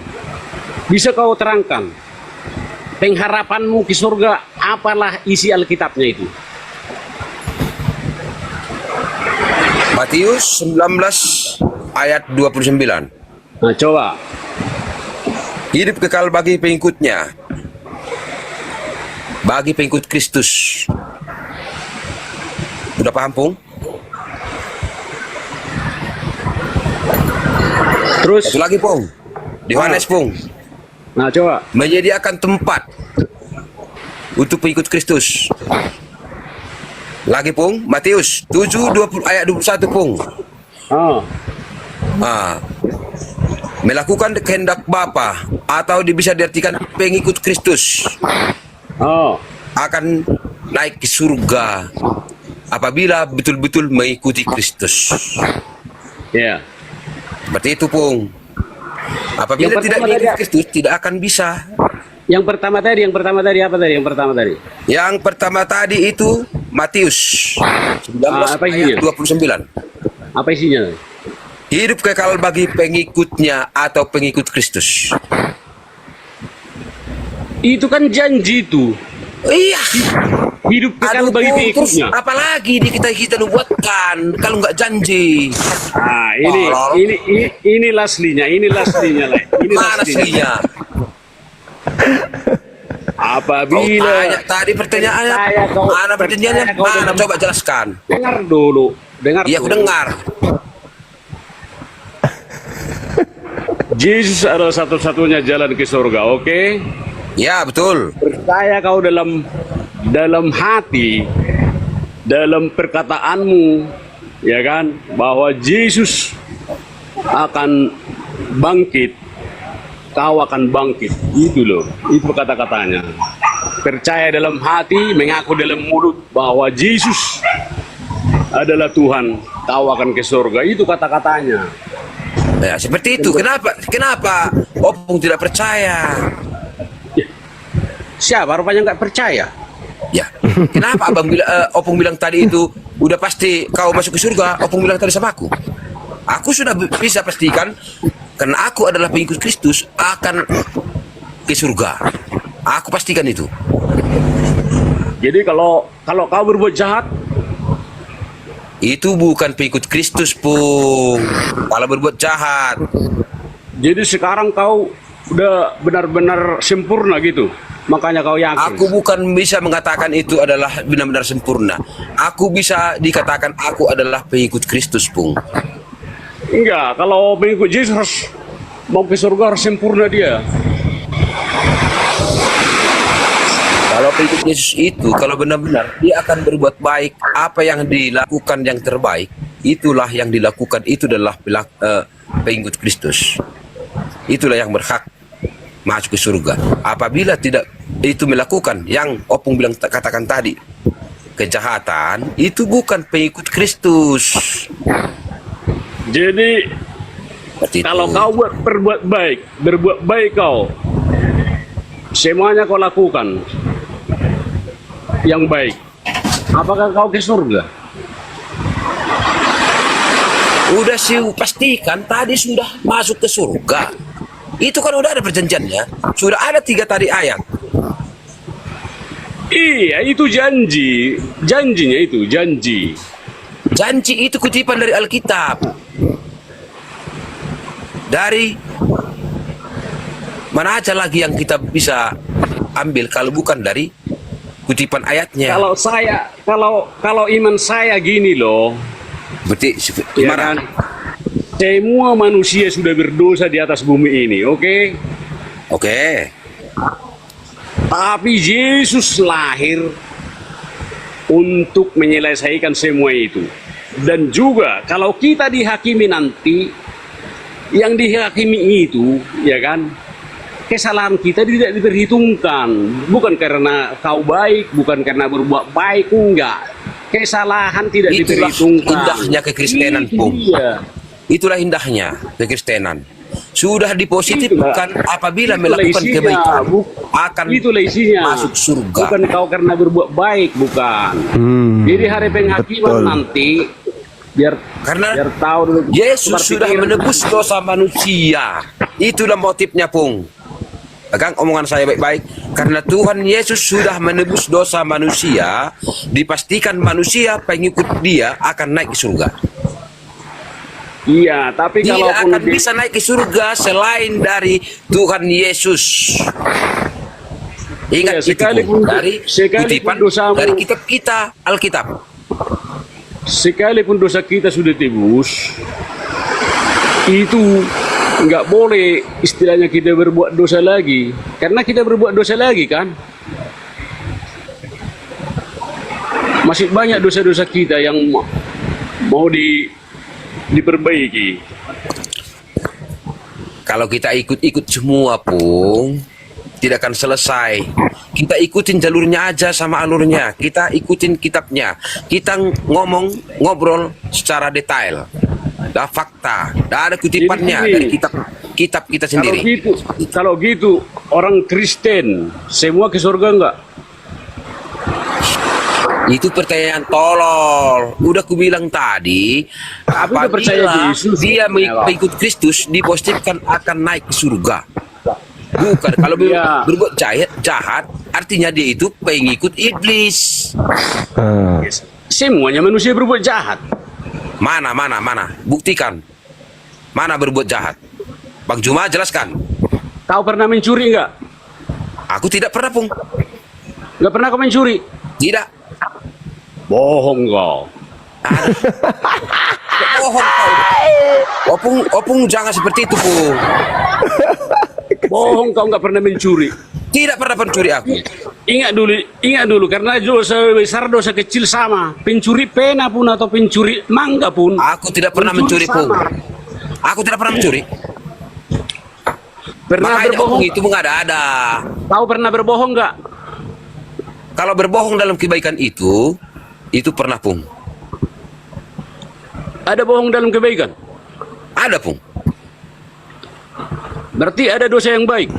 Bisa kau terangkan pengharapanmu ke surga, apalah isi Alkitabnya itu? Matius 19 ayat 29. Nah, coba. Hidup kekal bagi pengikutnya. Bagi pengikut Kristus. Udah paham, Pung? Terus, Satu lagi, Pung. Di Yohanes, Pung. nah coba. Menyediakan tempat untuk pengikut Kristus. Lagi, Pung. Matius 7 ayat 21, Pung. Oh, Melakukan kehendak Bapa, atau bisa diartikan pengikut Kristus, oh, akan naik ke surga apabila betul-betul mengikuti Kristus. ya. Seperti itu, Pung. Apabila Yang tidak pertama mengikuti tadi- Kristus, tidak akan bisa. Yang pertama tadi apa tadi? Yang pertama tadi. Yang pertama tadi itu Matius 19 apa isinya? ayat 29. Apa isinya? Hidup kekal bagi pengikutnya atau pengikut Kristus. Itu kan janji itu. Iya. Hidup kekal Aduh, bagi Pung, terus pengikutnya. apalagi di kita nubuatkan kalau nggak janji? Ini aslinya, Le. Ini Mana aslinya? Kau Apabila tanya tadi pertanyaannya, mana perjanjiannya? Mana? Coba jelaskan. dengar dulu. Iya, aku dengar. Yesus adalah satu-satunya jalan ke surga, oke? Ya, betul. Percaya kau dalam hati, dalam perkataanmu, ya kan, bahwa Yesus akan bangkit, kau akan bangkit. Itu loh, itu kata-katanya. Percaya dalam hati, mengaku dalam mulut bahwa Yesus adalah Tuhan, kau akan ke surga. Itu kata-katanya. Ya, seperti itu. Kenapa Opung tidak percaya? Siapa rupanya nggak percaya? Ya, Kenapa Opung bilang tadi itu udah pasti kau masuk ke surga? Opung bilang tadi sama aku. Aku sudah bisa pastikan karena aku adalah pengikut Kristus akan ke surga. Aku pastikan itu. Jadi kalau kau berbuat jahat, Itu bukan pengikut Kristus, Pung. Kalau berbuat jahat. jadi sekarang kau udah benar-benar sempurna gitu. Makanya kau yakin. Aku bukan bisa mengatakan itu adalah benar-benar sempurna. Aku bisa dikatakan aku adalah pengikut Kristus, Pung. Enggak, kalau pengikut Yesus harus mau ke surga harus sempurna dia. Kalau pengikut Yesus itu, kalau benar-benar dia akan berbuat baik, apa yang dilakukan yang terbaik, itulah yang dilakukan, itu adalah pengikut Kristus. Itulah yang berhak masuk ke surga. Apabila tidak itu melakukan yang Opung bilang katakan tadi, kejahatan, itu bukan pengikut Kristus. Jadi Seperti kalau itu. kau berbuat baik kau, semuanya kau lakukan yang baik, apakah kau ke surga? Udah sih pastikan tadi sudah masuk ke surga. Itu kan udah ada perjanjiannya. Sudah ada 3 tadi ayat. Iya, itu janjinya itu janji. Janji itu kutipan dari Alkitab. Dari mana aja lagi yang kita bisa ambil kalau bukan dari kutipan ayatnya. Kalau iman saya gini loh, Berarti ya gimana? kan? Semua manusia sudah berdosa di atas bumi ini, oke? Oke. Tapi Yesus lahir untuk menyelesaikan semua itu. Dan juga kalau kita dihakimi nanti, yang dihakimi itu, ya kan, kesalahan kita tidak diperhitungkan. Bukan karena kau baik, bukan karena berbuat baik, enggak. Kesalahan tidak Itulah diperhitungkan. indahnya kekristenan, Itu Pung. dia. Itulah indahnya kekristenan. Sudah dipositifkan apabila Itulah melakukan isinya, kebaikan akan itulah isinya. masuk surga. Bukan kau karena berbuat baik, bukan. Jadi hari penghakiman betul. nanti biar Karena tahu dulu. Yesus sudah berpikir. menebus dosa manusia. Itulah motifnya, Pung. Pegang omongan saya baik-baik. Karena Tuhan Yesus sudah menebus dosa manusia, dipastikan manusia pengikut dia akan naik ke surga. Iya, tapi Tidak kalau akan bisa naik ke surga selain dari Tuhan Yesus. Ingat Iya, itu, Pung. Dari sekalipun kutipan dosamu- dari kitab kita, Alkitab. sekalipun dosa kita sudah tebus, itu nggak boleh istilahnya kita berbuat dosa lagi, karena kita berbuat dosa lagi kan. Masih banyak dosa-dosa kita yang mau diperbaiki. Kalau kita ikut-ikut semua, Pung, tidak akan selesai. Kita ikutin jalurnya aja sama alurnya. Kita ikutin kitabnya. Kita ngobrol secara detail. Ada fakta, ada kutipannya Jadi, dari kitab kita sendiri. Kalau gitu orang Kristen semua ke surga enggak? Itu pertanyaan tolol. Udah kubilang tadi, Tapi udah percaya apabila Yesus. dia mengikut Kristus, diposisikan akan naik ke surga. Bukan kalau Iya. berbuat jahat, artinya dia itu pengikut iblis. Ah. Semuanya manusia berbuat jahat. Mana? Buktikan. Mana berbuat jahat? Bang Juma jelaskan. Kau pernah mencuri enggak? Aku tidak pernah, Pung. Enggak pernah kau mencuri? Tidak. Bohong kau. Bohong kau. Opung jangan seperti itu, Pung. Bohong kau enggak pernah mencuri. Tidak pernah pencuri aku. Ingat dulu karena dosa besar dosa kecil sama. Pencuri pena pun atau pencuri mangga pun. Aku tidak pernah mencuri, Pung. sama. Aku tidak pernah mencuri. Pernah Makanya berbohong? Opung itu mengada-ada. Kau pernah berbohong enggak? Kalau berbohong dalam kebaikan itu pernah, Pung. Ada bohong dalam kebaikan. Ada, Pung. Berarti ada dosa yang baik.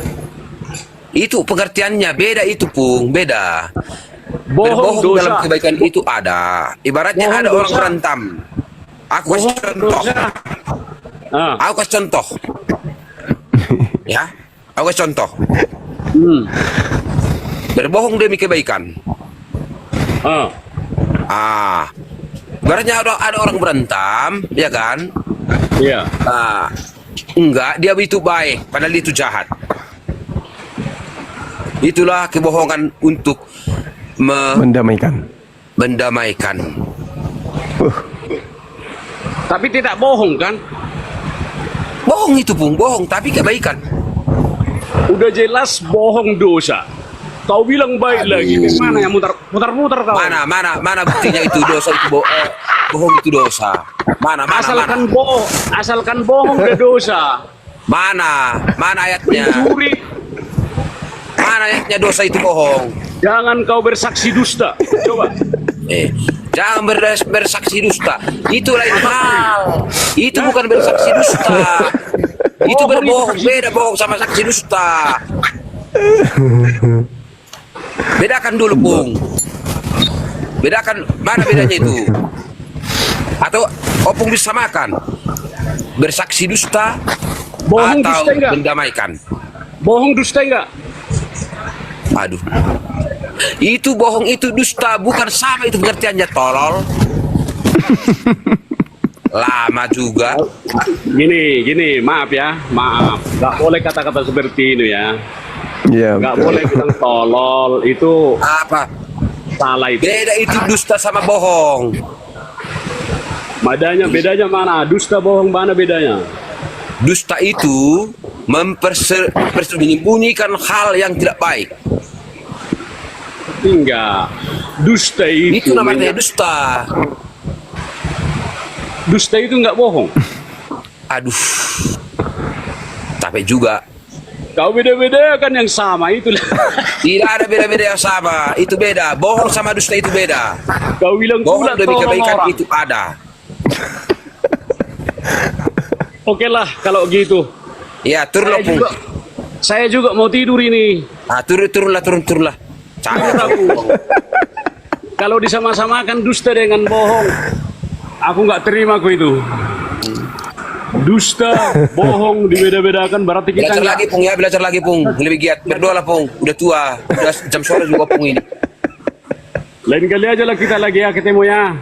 Itu pengertiannya beda itu, Pung, beda. Bohong Berbohong dalam dosa. kebaikan itu ada. Ibaratnya Bohong ada orang dosa. berantem. Aku kasih Bohong contoh. dosa. Ah. Aku kasih contoh. Ya, aku kasih contoh. Hmm. Berbohong demi kebaikan. Ah. Ibaratnya ada orang berantem, ya kan? Iya. Enggak, dia itu baik, padahal itu jahat. Itulah kebohongan untuk Mendamaikan. mendamaikan. Tapi tidak bohong kan? Bohong itu pun bohong, tapi kebaikan. Udah jelas bohong dosa. Kau bilang baik lagi. Mana yang mutar-mutar kau? Mana buktinya itu dosa itu bohong itu dosa. Mana. Asalkan bohong ke dosa. Mana ayatnya? Mencuri, Mana ayatnya dosa itu bohong? jangan kau bersaksi dusta. Coba. Jangan bersaksi dusta. Itu lain hal. Itu bukan bersaksi dusta. Itu berbohong. Beda bohong sama saksi dusta. Bedakan dulu, Pung. Bedakan, mana bedanya itu? Atau Opung bisa samakan? Bersaksi dusta Bohong atau dusta enggak? mendamaikan? Bohong dusta enggak? Aduh. Itu bohong itu dusta, bukan sama itu pengertiannya, tolol. Lama juga. Gini, maaf ya, maaf. Gak boleh kata-kata seperti ini ya. Iya. Gak betul. boleh bilang tolol, itu Apa? salah itu. Beda itu dusta sama bohong. Bedanya mana? Dusta bohong mana bedanya? Dusta itu menyembunyikan hal yang tidak baik. Enggak. Dusta Itu namanya dusta. Dusta itu enggak bohong. Aduh. Tapi juga Kau beda-beda kan yang sama itulah. tidak ada beda-beda yang sama. Itu beda. Bohong sama dusta itu beda. Kau bilang Bohong pula demi tolong kebaikan orang. itu ada. Oke lah kalau gitu. Ya, turunlah, Pung. Saya juga mau tidur ini. Turunlah. Capek aku. Kalau disama-samakan dusta dengan bohong, aku nggak terima aku itu. Dusta, bohong dibeda-bedakan berarti kita Belajar lagi, Pung, ya. Belajar lagi, Pung. Lebih giat. Berdoalah, Pung. Udah tua. Udah jam sore juga, Pung, ini. Lain kali aja lah kita lagi ya ketemu ya.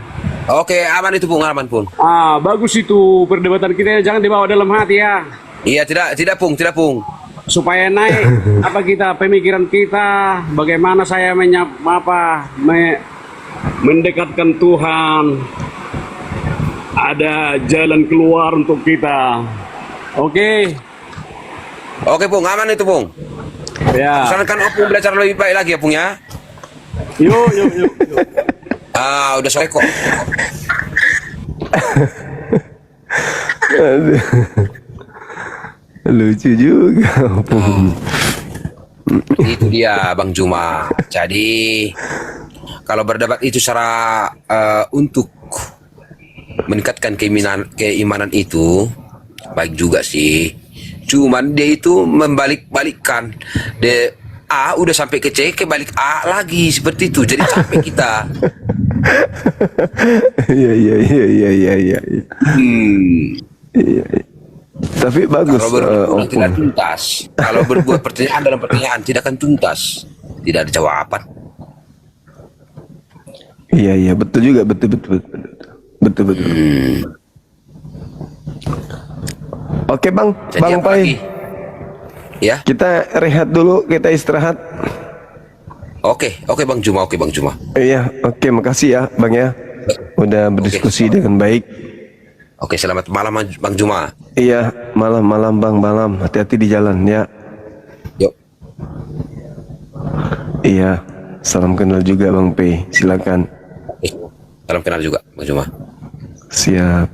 Oke, aman itu, Pung. Aman, Pung. Bagus itu perdebatan kita, jangan dibawa dalam hati ya. Iya, tidak, Pung. Tidak, Pung. Supaya naik pemikiran kita, bagaimana saya mendekatkan Tuhan. Ada jalan keluar untuk kita. Oke. Oke, Pung. Aman itu, Pung. Ya. Sarankan Opung belajar lebih baik lagi ya, Pung, ya. Yuk. Udah sore kok. Aduh. Lucu juga. Itu dia, Bang Juma. Jadi kalau berdebat itu secara untuk meningkatkan keimanan itu baik juga sih. Cuman dia itu membalik-balikkan. De A udah sampai ke C, ke balik A lagi seperti itu. Jadi capek kita. Iya. Iya. Tapi bagus. Kalau berbuat tidak Opung. tuntas. Kalau berbuat pertanyaan dalam pertanyaan tidak akan tuntas. Tidak ada jawaban. Iya, betul juga, betul. Oke, Bang Jadi apa Pai. lagi? Ya. Kita rehat dulu, kita istirahat. Oke, Bang Juma. Iya, oke, makasih ya, Bang ya. Udah berdiskusi dengan baik. Oke, selamat malam Bang Juma. Iya, malam Bang, malam. Hati-hati di jalan ya. Yuk. Iya, salam kenal juga Bang P. Silakan. Salam kenal juga Bang Juma. Siap.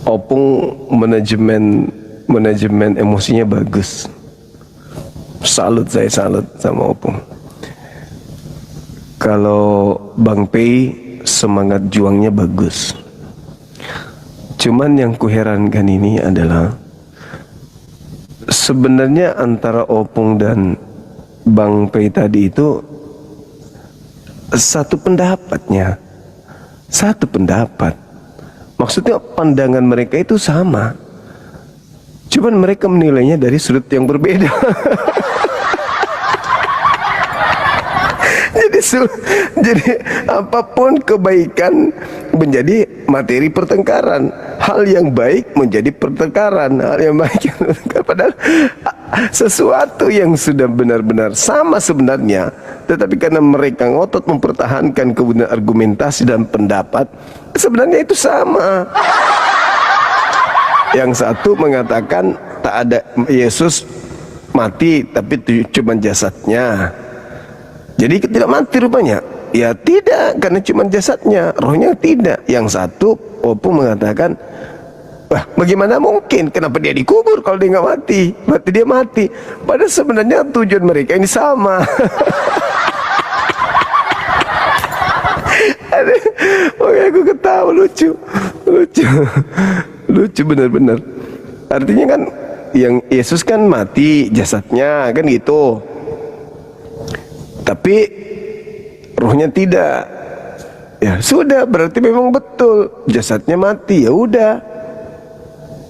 Opung manajemen emosinya bagus. Salut sama Opung. Kalau Bang P semangat juangnya bagus. Cuman yang kuherankan ini adalah sebenarnya antara Opung dan Bang Pei tadi itu satu pendapatnya, satu pendapat. Maksudnya pandangan mereka itu sama, cuman mereka menilainya dari sudut yang berbeda. Jadi apapun kebaikan menjadi materi pertengkaran, hal yang baik menjadi pertengkaran, hal yang baik padahal sesuatu yang sudah benar-benar sama sebenarnya, tetapi karena mereka ngotot mempertahankan kebenaran argumentasi dan pendapat, sebenarnya itu sama. Yang satu mengatakan tak ada Yesus mati, tapi cuma jasadnya. Jadi tidak mati rupanya. Ya tidak, karena cuma jasadnya, rohnya tidak. Yang satu Opung mengatakan, wah bagaimana mungkin, kenapa dia dikubur kalau dia nggak mati? Berarti dia mati. Padahal sebenarnya tujuan mereka ini sama. Oke, aku ketawa, lucu, lucu benar-benar. Artinya kan yang Yesus kan mati jasadnya kan gitu, tapi rohnya tidak. Ya sudah, berarti memang betul jasadnya mati. Ya udah,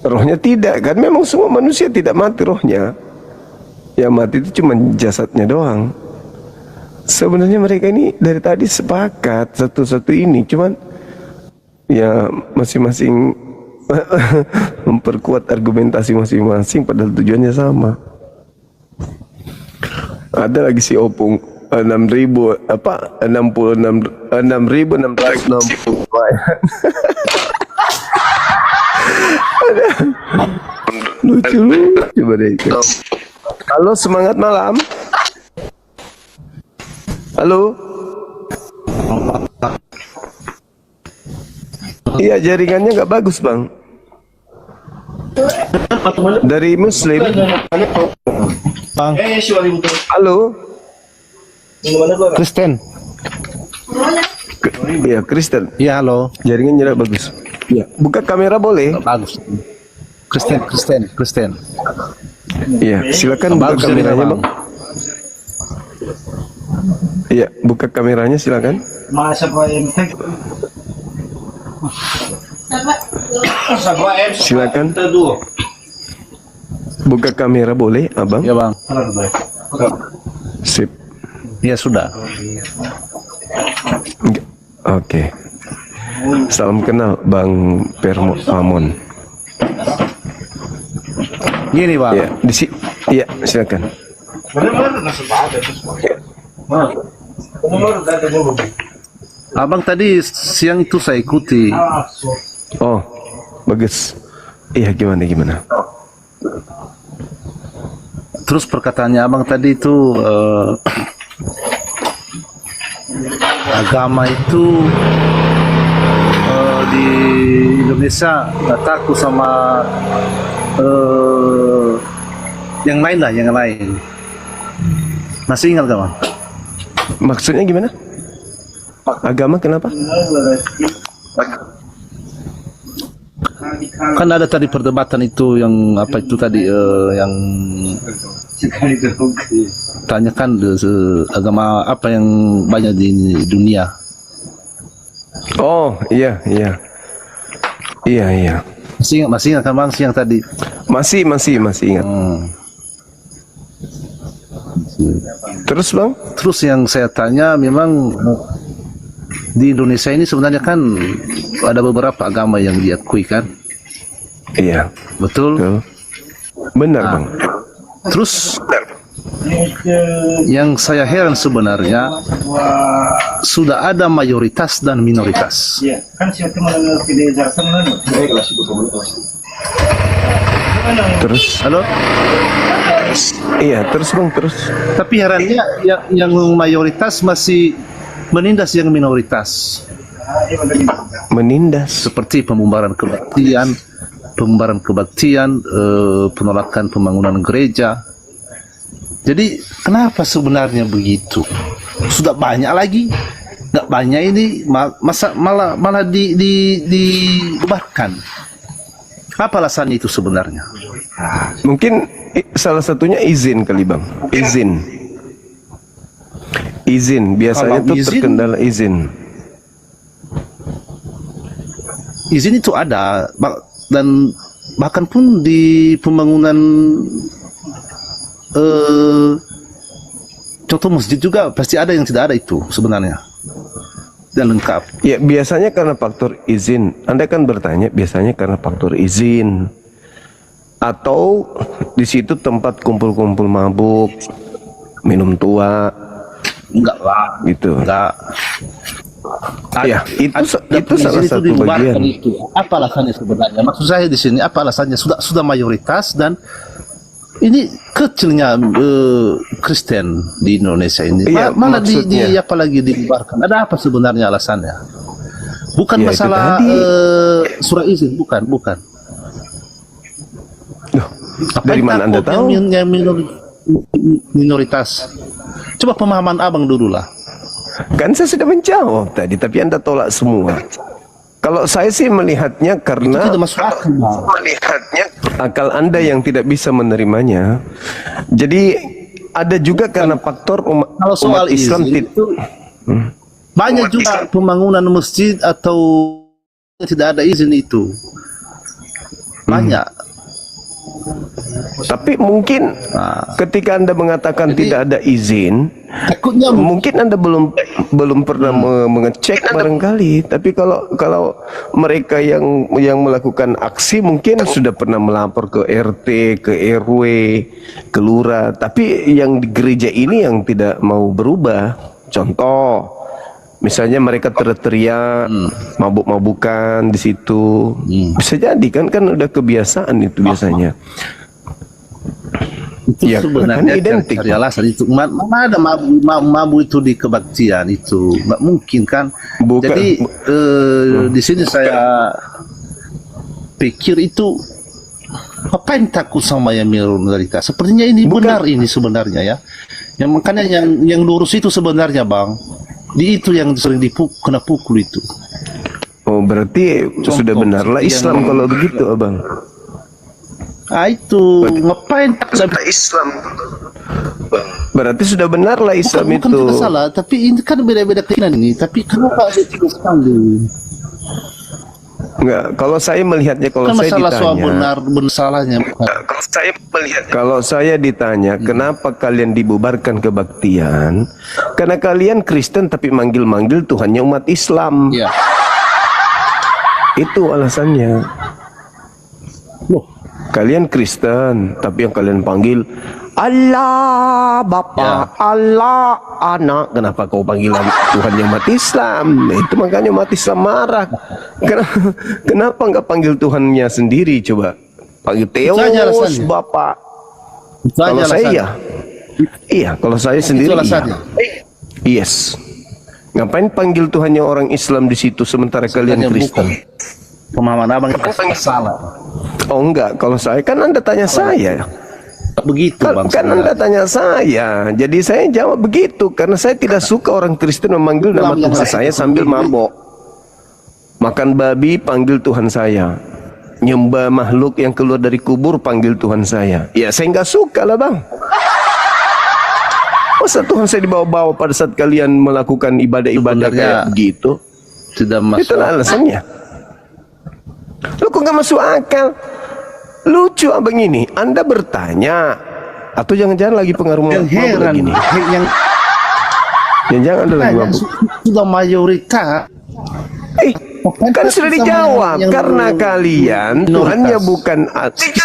rohnya tidak kan? Memang semua manusia tidak mati rohnya. Yang mati itu cuma jasadnya doang. Sebenarnya mereka ini dari tadi sepakat satu-satu ini, cuman ya masing-masing memperkuat argumentasi masing-masing, padahal tujuannya sama. Ada lagi si Opung 6.000 apa 6.660. Lucu mereka. Halo, semangat malam. Halo. Iya, jaringannya nggak bagus bang. Dari Muslim. Bang. Halo. Kristen. Iya, Kristen. Iya, halo. Jaringannya nggak bagus. Iya, buka kamera boleh? Bagus. Kristen. Iya, silakan buka Bagus kameranya jadinya, bang. Iya, buka kameranya silakan. Silakan. Buka kamera boleh, abang? Iya, Bang. Sip. Iya, sudah. Oke. Salam kenal Bang Permo Amon. Gini, Bang. Iya, iya, silakan. Abang tadi siang itu saya ikuti. Oh, bagus. Iya, gimana? Terus perkataannya abang tadi itu agama itu di Indonesia nggak takut sama yang lain lah, yang lain. Masih ingat gak, Bang? Maksudnya gimana? Agama kenapa? Kan ada tadi perdebatan itu yang apa itu tadi yang tanyakan agama apa yang banyak di dunia. Oh, iya. Masih ingat kan Bang siang tadi? Masih ingat. Terus Bang? Terus yang saya tanya memang di Indonesia ini sebenarnya kan ada beberapa agama yang diakui kan? Iya. Betul? Benar Bang. Terus yang saya heran sebenarnya sudah ada mayoritas dan minoritas. Terus? Halo? Iya, terus Bang, terus. Tapi herannya yang mayoritas masih menindas yang minoritas. Menindas. Seperti pembubaran kebaktian, penolakan pembangunan gereja. Jadi kenapa sebenarnya begitu? Sudah banyak lagi, nggak banyak ini malah dibubarkan. Apa alasannya itu sebenarnya? Mungkin salah satunya izin kali bang. Izin biasanya Kalau tuh izin- terkendala izin. Izin itu ada, dan bahkan pun di pembangunan contoh masjid juga pasti ada yang tidak ada itu sebenarnya, dan lengkap. Ya biasanya karena faktor izin. Anda kan bertanya biasanya karena faktor izin. Atau di situ tempat kumpul-kumpul mabuk, minum tua, Enggak lah, gitu. enggak. Ya, itu Dan salah izin satu dibubarkan bagian. itu. Apa alasannya sebenarnya? Maksud saya di sini apa alasannya? Sudah mayoritas, dan ini kecilnya Kristen di Indonesia ini. Iya, Malah maksudnya. apalagi dibubarkan. Ada apa sebenarnya alasannya? Bukan Ya, itu masalah tadi. surat izin, bukan. Loh, Apa dari yang mana Anda takut tahu? yang minoritas? Coba pemahaman abang dulu lah. Kan saya sudah menjawab tadi, tapi Anda tolak semua. Kalau saya sih melihatnya Itu karena tidak masuk akal, Bang. akal Anda yang tidak bisa menerimanya. Jadi ada juga karena faktor Kalau soal umat Islam izin itu banyak juga pembangunan masjid atau tidak ada izin itu. Banyak. tapi mungkin Nah, ketika Anda mengatakan Jadi- tidak ada izin, takutnya mungkin Anda belum pernah mengecek barangkali. Tapi kalau mereka yang melakukan aksi mungkin sudah pernah melapor ke RT, ke RW, ke lurah. Tapi yang di gereja ini yang tidak mau berubah. Contoh, misalnya mereka teriak, mabuk-mabukan di situ. Bisa jadi kan udah kebiasaan itu biasanya. itu Ya, sebenarnya kan identik. cari alasan itu. Mana ada mabu itu di kebaktian itu? Nggak mungkin kan? Bukan. Jadi di sini saya pikir itu ngapain takut sama yang minoritas? Sepertinya ini Bukan. benar ini sebenarnya ya. Yang makanya yang lurus itu sebenarnya bang, di itu yang sering kena pukul itu. Oh, berarti sudah benarlah yang- Islam kalau begitu, Abang. Ah itu ngapain takut sama Islam. Berarti sudah benarlah Islam bukan itu. tidak salah, tapi ini kan beda-beda keyakinan ini. Tapi kenapa ada tiga sekali? Enggak, kalau saya melihatnya, kalau Kan saya masalah soal ditanya, benar salahnya. kalau saya ditanya kenapa kalian dibubarkan kebaktian, karena kalian Kristen tapi manggil-manggil Tuhannya umat Islam. Ya. Itu alasannya. Loh, Kalian Kristen tapi yang kalian panggil Allah Bapa, Allah Anak. Kenapa kau panggil Tuhannya umat Islam? Itu makanya umat Islam marah. Kenapa nggak panggil Tuhannya sendiri? Coba panggil Theos aja alasannya. Bapa. itu aja Kalau saya alasannya. ya, iya. Kalau saya sendiri, Itu alasannya. iya. Yes. Ngapain panggil Tuhannya orang Islam di situ sementara kalian Sebenarnya Kristen? bukan. Pemahaman abang itu salah. Oh enggak, kalau saya kan Anda tanya saya. Begitu bang. Kan Anda tanya saya, jadi saya jawab begitu karena saya tidak suka orang Kristen memanggil nama Yang Tuhan saya sambil mabok. Makan babi panggil Tuhan saya, nyembah makhluk yang keluar dari kubur panggil Tuhan saya. Ya saya nggak suka lah bang. Masa Tuhan saya dibawa-bawa pada saat kalian melakukan ibadah-ibadah Sebenarnya kayak begitu? Tidak masuk. Itulah alasannya. Lu kok nggak masuk akal? Lucu abang ini. Anda bertanya atau jangan-jangan lagi pengaruh Yang mabuk heran, lagi nih? yang Jangan-jangan Anda lagi yang mabuk. sudah mayoritas. Kan sudah dijawab Yang karena kalian minoritas. Tuhannya bukan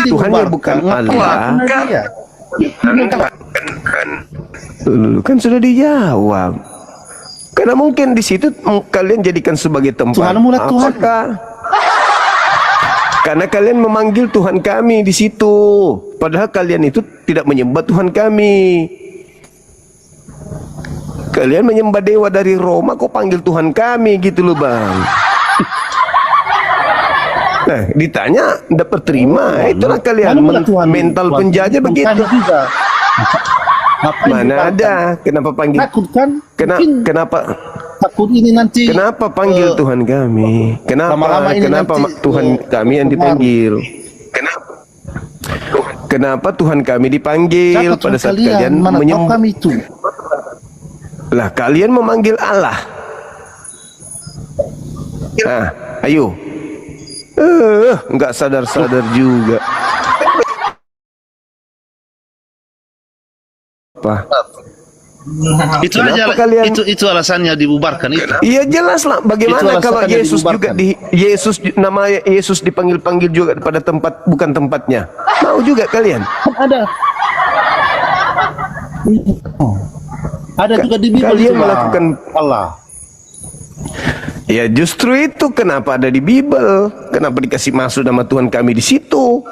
Tuhannya bukan Allah. Kan sudah dijawab. Karena mungkin di situ kalian jadikan sebagai tempat. Tuhan mulai Tuhan. Apakah? Karena kalian memanggil Tuhan kami di situ, padahal kalian itu tidak menyembah Tuhan kami. Kalian menyembah dewa dari Roma, kok panggil Tuhan kami gitu loh bang. Nah, ditanya dapat terima, itulah kalian mental penjajah begitu. Mana ada? Kenapa panggil? Takut kan? Kenapa? Takut ini nanti. Kenapa panggil Tuhan kami? Kenapa? lama-lama ini Kenapa nanti, Tuhan kami yang dipanggil? Kenapa? Kenapa Tuhan kami dipanggil Siapa pada Tuhan saat kalian? kalian Mana tahu menyembah? kami itu? Lah kalian memanggil Allah. Nah, ayo. Nggak sadar-sadar juga. Apa? Itu Kenapa aja kalian- itu alasannya dibubarkan itu. Iya jelas lah. Itu Bagaimana alasan kalau kalian Yesus juga dibubarkan. nama Yesus dipanggil-panggil juga pada tempat bukan tempatnya. Mau juga kalian? Kan ada. Ada juga di Bible Kalian itu, Bang. melakukan Allah. Ya justru itu kenapa ada di Bible. Kenapa dikasih masuk nama Tuhan kami di situ?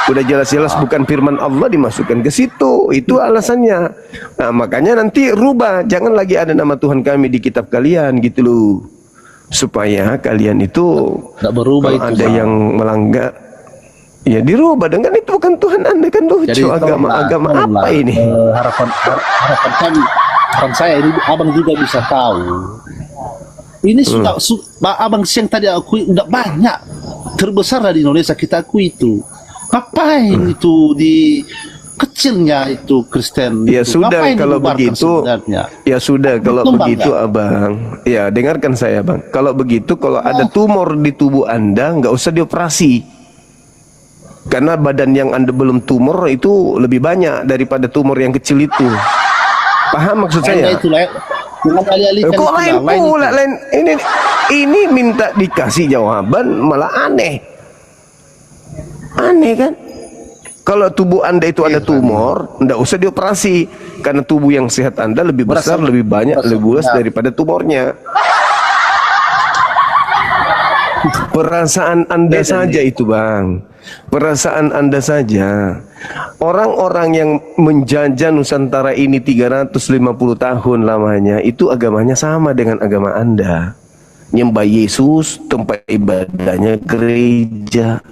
Udah jelas-jelas bukan firman Allah dimasukkan ke situ. Itu alasannya. Nah, makanya nanti rubah. Jangan lagi ada nama Tuhan kami di kitab kalian gitu loh. Supaya kalian itu Nggak berubah kalau itu, ada Bang. yang melanggar ya dirubah dengan itu bukan Tuhan Anda kan lucu. Agama apa ini? Harapan kami, harapan saya ini abang juga bisa tahu. Ini sudah abang siang tadi akui udah banyak terbesar di Indonesia kita akui itu. Ngapain itu di kecilnya itu Kristen? Ya itu? sudah Ngapain kalau dibubarkan begitu. sebenarnya? Ya sudah kalau Betul, Bang, begitu ya? abang. Ya dengarkan saya bang. Kalau begitu kalau ada tumor di tubuh Anda nggak usah dioperasi. Karena badan yang Anda belum tumor itu lebih banyak daripada tumor yang kecil itu. Paham maksud Lainnya saya? itu lah. Jangan alih-alihkan Kok itu, lain Bang. Lain pula itu. lain ini minta dikasih jawaban malah aneh. Aneh kan? Kalau tubuh Anda itu ada tumor, nggak usah dioperasi karena tubuh yang sehat Anda lebih besar, lebih banyak, lebih luas daripada tumornya. Perasaan Anda saja itu, Bang. Perasaan Anda saja. Orang-orang yang menjajah Nusantara ini 350 tahun lamanya, itu agamanya sama dengan agama Anda. Nyembah Yesus, tempat ibadahnya gereja.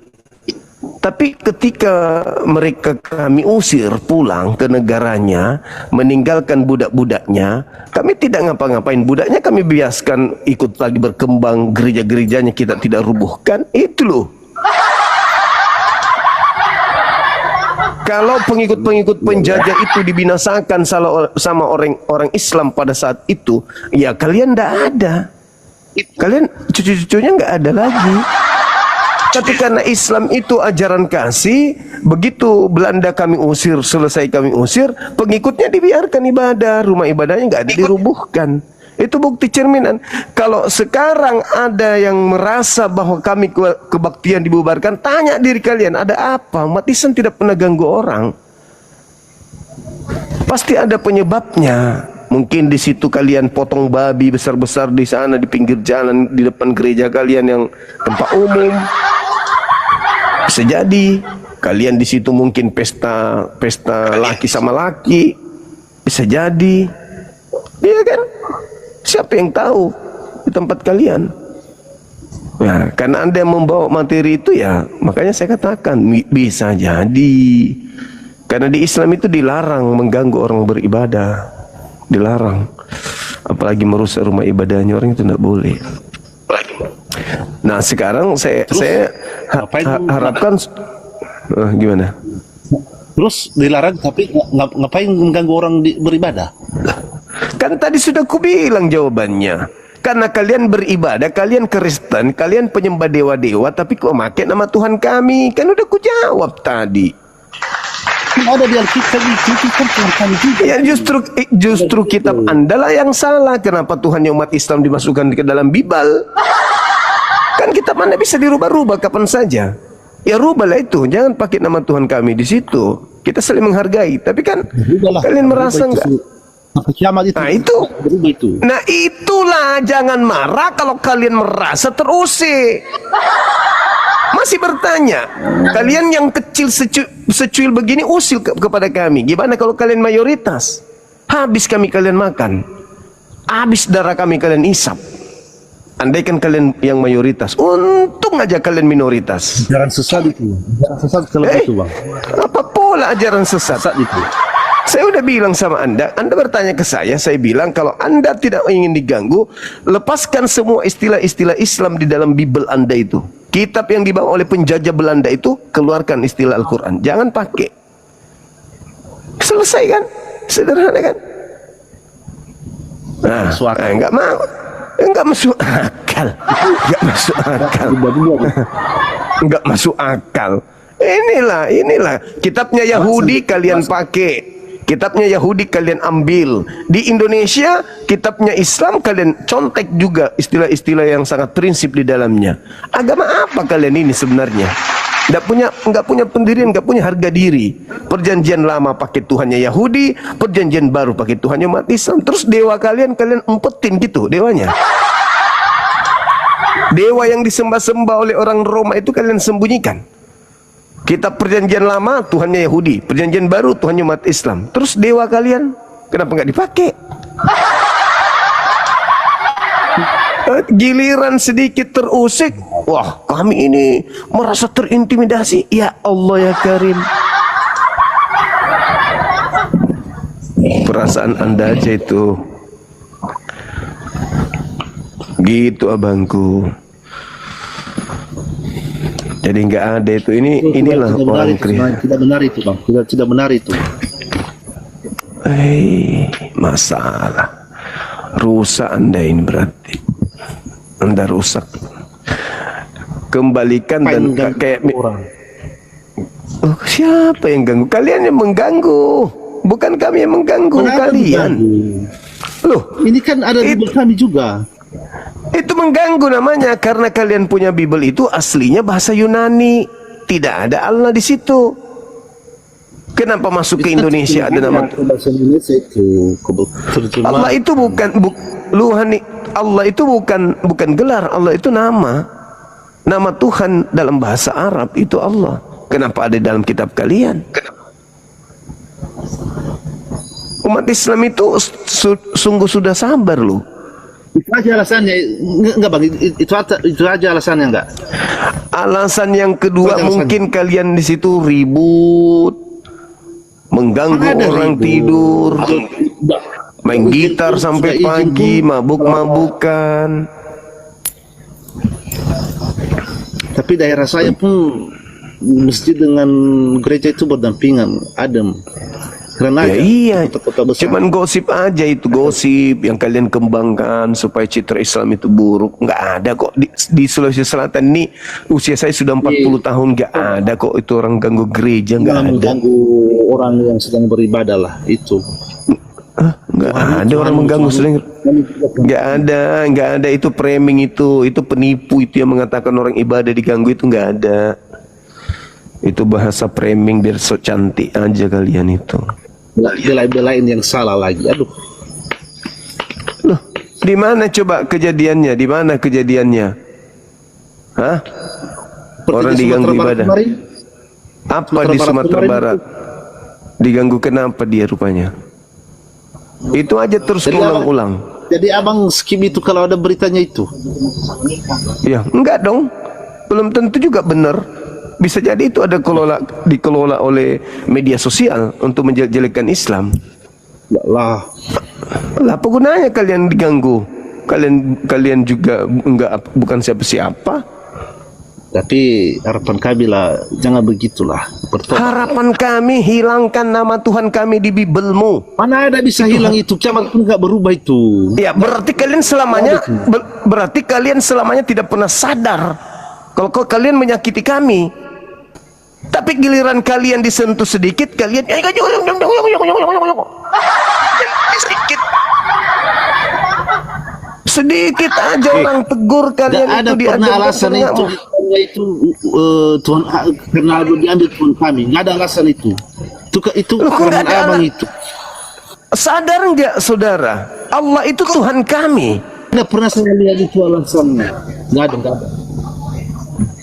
Tapi ketika mereka kami usir pulang ke negaranya, meninggalkan budak-budaknya, kami tidak ngapa-ngapain. Budaknya kami biarkan ikut lagi berkembang, gereja-gerejanya kita tidak rubuhkan. Itu loh. Kalau pengikut-pengikut penjajah itu dibinasakan sama orang Islam pada saat itu, ya kalian tidak ada. Kalian cucu-cucunya nggak ada lagi. Tapi karena Islam itu ajaran kasih, begitu Belanda kami usir, selesai kami usir, pengikutnya dibiarkan ibadah, rumah ibadahnya nggak ada dirubuhkan. Itu bukti cerminan. Kalau sekarang ada yang merasa bahwa kami kebaktian dibubarkan, tanya diri kalian, ada apa? Umat Islam tidak pernah ganggu orang. Pasti ada penyebabnya. Mungkin di situ kalian potong babi besar-besar di sana di pinggir jalan di depan gereja kalian yang tempat umum. Bisa jadi kalian di situ mungkin pesta laki sama laki. Bisa jadi. Iya kan? Siapa yang tahu di tempat kalian? Nah, karena Anda yang membawa materi itu ya, makanya saya katakan bisa jadi. Karena di Islam itu dilarang mengganggu orang beribadah. Dilarang. Apalagi merusak rumah ibadahnya orang itu tidak boleh. Nah, sekarang saya harapkan gimana? Terus dilarang tapi ngapain mengganggu orang beribadah? Kan tadi sudah kubilang jawabannya. Karena kalian beribadah, kalian Kristen, kalian penyembah dewa-dewa, tapi kok pakai nama Tuhan kami? Kan udah kujawab tadi. Ada di Alkitab itu kan Tuhan kami juga. Ya justru kitab Anda lah yang salah. Kenapa Tuhan yang umat Islam dimasukkan ke dalam Bible? Kan kitab Anda bisa dirubah-rubah kapan saja. Ya rubahlah itu, jangan pakai nama Tuhan kami di situ. Kita saling menghargai. Tapi kan kalian merasa enggak? Sampai kiamat itu. Nah itu. Berubah itu. Nah itulah, jangan marah kalau kalian merasa terusik. Masih bertanya, kalian yang kecil secuil begini usil kepada kami. Gimana kalau kalian mayoritas? Habis kalian makan. Habis darah kalian isap. Andaikan kalian yang mayoritas, untung aja kalian minoritas. Ajaran sesat itu. Ajaran sesat kalau itu, Bang. Apa pula ajaran sesat? Sesat itu. Saya udah bilang sama Anda bertanya ke saya bilang kalau Anda tidak ingin diganggu, lepaskan semua istilah-istilah Islam di dalam Bible Anda itu. Kitab yang dibawa oleh penjajah Belanda itu, keluarkan istilah Al-Quran. Jangan pakai. selesai kan? Sederhana kan? Nah, Masuk akal. enggak mau. Enggak masuk akal. Enggak masuk akal. Enggak masuk akal. Inilah kitabnya Yahudi kalian pakai. Kitabnya Yahudi kalian ambil. Di Indonesia kitabnya Islam kalian contek juga istilah-istilah yang sangat prinsip di dalamnya. Agama apa kalian ini sebenarnya? Enggak punya pendirian, enggak punya harga diri. Perjanjian lama pakai Tuhannya Yahudi, perjanjian baru pakai Tuhannya umat Islam. Terus dewa kalian umpetin gitu dewanya. Dewa yang disembah-sembah oleh orang Roma itu kalian sembunyikan. Kitab perjanjian lama Tuhannya Yahudi, perjanjian baru Tuhannya umat Islam. Terus dewa kalian kenapa nggak dipakai? Giliran sedikit terusik, wah kami ini merasa terintimidasi. Ya Allah ya Karim. Perasaan Anda aja itu. Gitu abangku. Jadi nggak ada itu. Inilah orang Kristen. Tidak benar itu, Bang. Tidak benar itu. Masalah. Rusak Anda ini berarti. Anda rusak. Kembalikan dan kayak orang. Oh, siapa yang ganggu? Kalian yang mengganggu. Bukan kami yang mengganggu kalian. Loh, ini kan ada di kami juga. itu mengganggu namanya karena kalian punya Bible itu aslinya bahasa Yunani, tidak ada Allah di situ. Kenapa masuk ke Indonesia ada nama bahasa Indonesia itu Allah? Itu bukan Luhani. Allah itu bukan gelar. Allah itu nama Tuhan dalam bahasa Arab itu Allah. Kenapa ada dalam kitab kalian? Umat Islam itu sungguh sudah sabar loh. Itu aja alasannya. Enggak Bang, itu aja alasannya enggak. Alasan yang kedua Alasan. mungkin kalian di situ ribut, mengganggu orang tidur, main gitar sampai pagi, mabuk-mabukan. Tapi daerah saya pun masjid dengan gereja itu berdampingan, adem. Karena Ya iya, kota-kota besar. cuman gosip aja itu, gosip yang kalian kembangkan supaya citra Islam itu buruk. Nggak ada kok di Sulawesi Selatan ini, usia saya sudah 40 tahun, nggak ada kok itu orang ganggu gereja, nggak ada. mengganggu orang yang sedang beribadah lah itu. Nggak ada orang mengganggu sedang. Nggak ada itu framing itu penipu itu yang mengatakan orang ibadah diganggu itu nggak ada. Itu bahasa framing biar so cantik aja kalian itu. Bela-belain yang salah lagi. Aduh. Loh, di mana coba kejadiannya? Di mana kejadiannya? Hah? Orang Seperti di diganggu Sumatera Barat ibadah. kemarin. Apa di Sumatera Barat? Diganggu kenapa dia rupanya? Itu aja terus Jadi ulang-ulang. Jadi abang skip itu kalau ada beritanya itu. Ya, enggak dong. Belum tentu juga benar. Bisa jadi itu ada dikelola oleh media sosial untuk menjelek-jelekan Islam. Lah, Apa gunanya kalian diganggu? Kalian juga bukan siapa-siapa. tapi harapan kami lah jangan begitulah. Bertobat. Harapan kami hilangkan nama Tuhan kami di Biblemu. Mana ada bisa hilang itu? Kiamat pun nggak berubah itu. Ya, berarti kalian selamanya tidak pernah sadar kalau kalian menyakiti kami. Tapi giliran kalian disentuh sedikit, kalian sedikit aja orang tegur kalian Tidak ada itu pernah diadab alasan itu Tuhan karena diambil Tuhan kami. Nggak ada alasan itu. Itu Loh, kok nggak ada abang alasan? itu. Sadar nggak saudara? Allah itu Tuhan kami. Nggak pernah saya lihat itu alasannya. Nggak ada.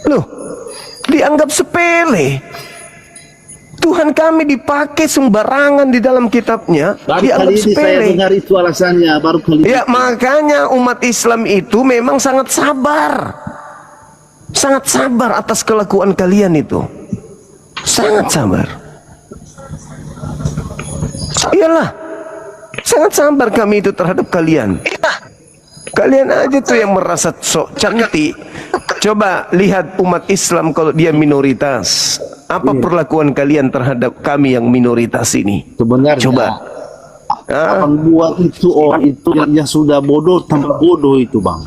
Loh, dianggap sepele. Tuhan kami dipakai sembarangan di dalam kitabnya, Baru dianggap kali ini saya sepele. dengar itu alasannya. Baru kali Ya, ini. makanya umat Islam itu memang sangat sabar. Sangat sabar atas kelakuan kalian itu. Sangat sabar. Iyalah. Sangat sabar kami itu terhadap kalian. Kalian aja tuh yang merasa sok cantik. Coba lihat umat Islam kalau dia minoritas. Apa perlakuan kalian terhadap kami yang minoritas ini? Sebenarnya Coba. abang buat itu orang itu yang sudah bodoh tambah bodoh itu bang.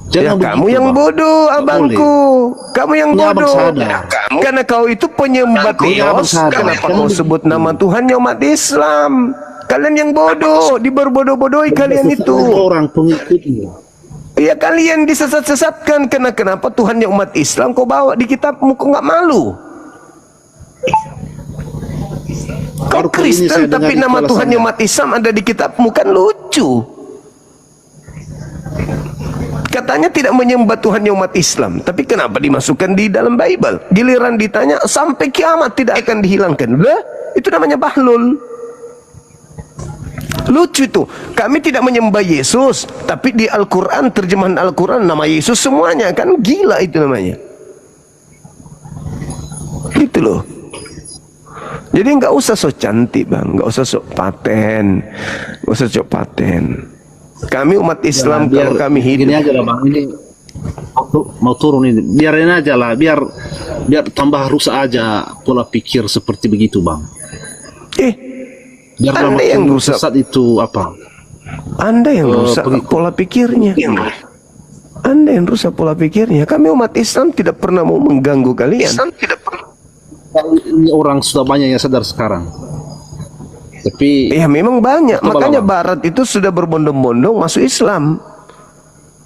Ya, Jangan kamu begitu, yang Bang. bodoh, Nggak abangku. Kamu yang Ini abang bodoh. sadar. Karena kau itu penyembah Ini abang Theos. sadar. Kenapa Jangan kau begitu. sebut nama Tuhannya umat Islam? Kalian yang bodoh, diberbodoh-bododohi kalian itu. Orang pengikutnya. Ya kalian disesat-sesatkan. Kenapa Tuhannya umat Islam kau bawa di kitabmu? Kau nggak malu? Kau Baru kali ini Kristen saya tapi dengar nama itu Tuhannya alasannya. umat Islam ada di kitabmu, kan lucu. Katanya tidak menyembah Tuhannya umat Islam, tapi kenapa dimasukkan di dalam Bible? Giliran ditanya sampai kiamat tidak akan dihilangkan. Lah, itu namanya bahlul. Lucu itu. Kami tidak menyembah Yesus, tapi di Al-Quran, terjemahan Al-Quran nama Yesus semuanya, kan gila itu namanya. Gitu loh. Jadi nggak usah sok cantik bang, nggak usah sok paten, nggak usah sok paten. Kami umat Islam Biar kalau kami gini hidup, aja lah bang, ini mau turun ini, biarin aja lah, biar tambah rusak aja pola pikir seperti begitu bang. Biar Anda yang rusak. sesat itu apa? Anda yang rusak pengikut. pola pikirnya. Anda yang rusak pola pikirnya. Kami umat Islam tidak pernah mau mengganggu kalian. Ini orang sudah banyak yang sadar sekarang. Tapi Ya memang banyak, Coba makanya lah, Bang. Barat itu sudah berbondong-bondong masuk Islam.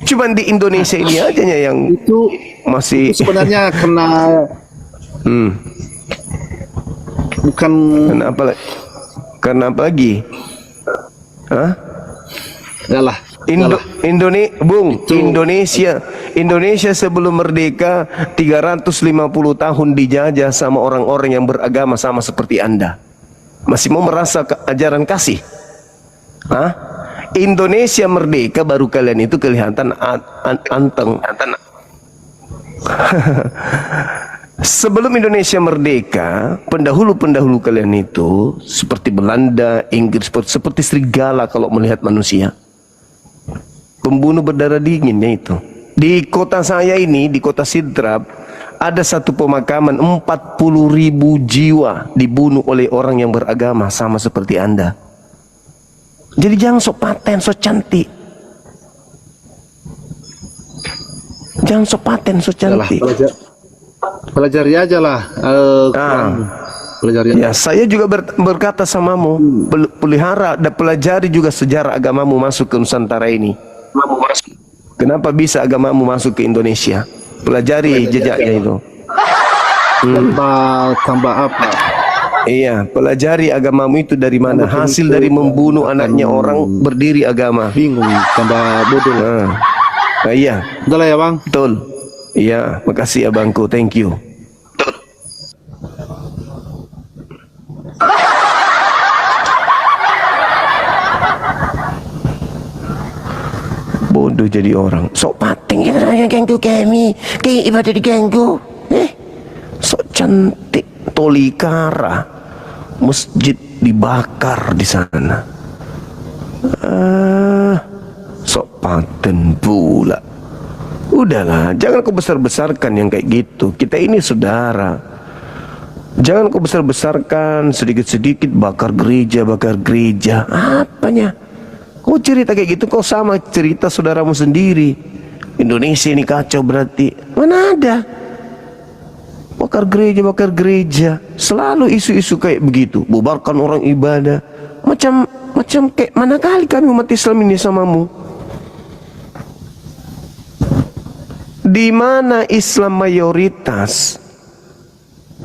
Cuman di Indonesia ini aja yang itu masih sebenarnya kena bukan karena apa lagi? Hah? ya lah. Indonesia sebelum merdeka 350 tahun dijajah sama orang-orang yang beragama sama seperti Anda. Masih mau merasa ajaran kasih? Hah? Indonesia merdeka baru kalian itu kelihatan anteng. Sebelum Indonesia merdeka, pendahulu-pendahulu kalian itu seperti Belanda, Inggris, seperti serigala kalau melihat manusia. Pembunuh berdarah dinginnya itu. Di kota saya ini, di kota Sidrap, ada satu pemakaman 40.000 jiwa dibunuh oleh orang yang beragama sama seperti Anda. Jadi jangan sok paten, sok cantik. Jangan sok paten, sok cantik. Pelajari aja lah. Pelajari. Ya, saya juga berkata samamu, pelihara dan pelajari juga sejarah agamamu masuk ke Nusantara ini. Kenapa bisa agamamu masuk ke Indonesia? Pelajari jejaknya itu. Tambah apa? Iya, pelajari agamamu itu dari mana? Hasil dari membunuh anaknya orang berdiri agama. Bingung, tambah bodoh. Iya, Udah lah ya bang. betul. Iya, makasih abangku, thank you. Bodoh jadi orang. Sok pating yang ganggu kami. Kayak ibadah diganggu. Sok cantik. Tolikara. Masjid dibakar di sana. Sok paten pula. Udahlah, jangan kau besar-besarkan yang kayak gitu. Kita ini saudara. Jangan kau besar-besarkan sedikit-sedikit bakar gereja. Apanya? Kau cerita kayak gitu, kau sama cerita saudaramu sendiri. Indonesia ini kacau berarti. Mana ada? Bakar gereja. Selalu isu-isu kayak begitu. Bubarkan orang ibadah. Macam kayak mana kali kami umat Islam ini samamu? Di mana Islam mayoritas,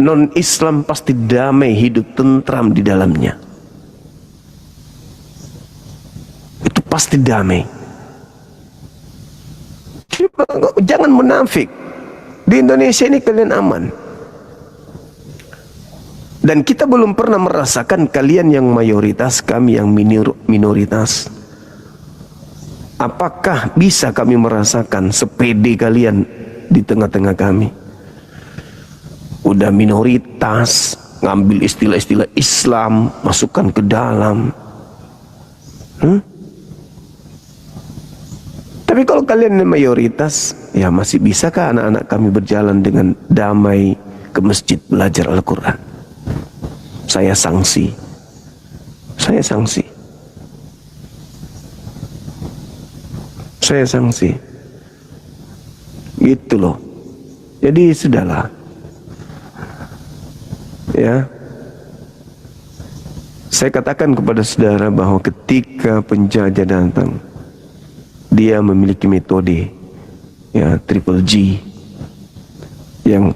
non-Islam pasti damai, hidup tentram di dalamnya. Itu pasti damai. Jangan munafik. Di Indonesia ini kalian aman. Dan kita belum pernah merasakan kalian yang mayoritas, kami yang minoritas. Apakah bisa kami merasakan sepede kalian di tengah-tengah kami? Udah minoritas, ngambil istilah-istilah Islam, masukkan ke dalam. Tapi kalau kalian mayoritas, ya masih bisakah anak-anak kami berjalan dengan damai? ke masjid belajar Al-Quran. Saya sanksi. Saya sanksi. Saya sanksi. Gitu loh. Jadi sudahlah. Ya. Saya katakan kepada saudara bahwa ketika penjajah datang, dia memiliki metode, ya, triple G, yang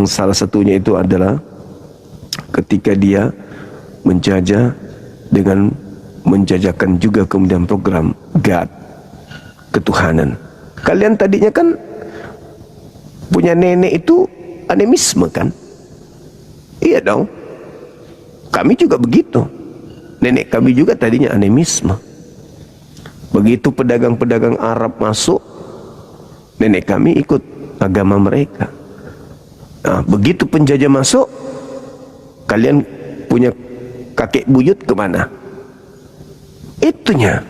salah satunya itu adalah ketika dia menjajah dengan menjajakan juga kemudian program God, ketuhanan. Kalian tadinya kan punya nenek itu animisme kan? Iya dong. Kami juga begitu. Nenek kami juga tadinya animisme. Begitu pedagang-pedagang Arab masuk, nenek kami ikut agama mereka. Nah, begitu penjajah masuk, kalian punya kakek buyut kemana? Itunya.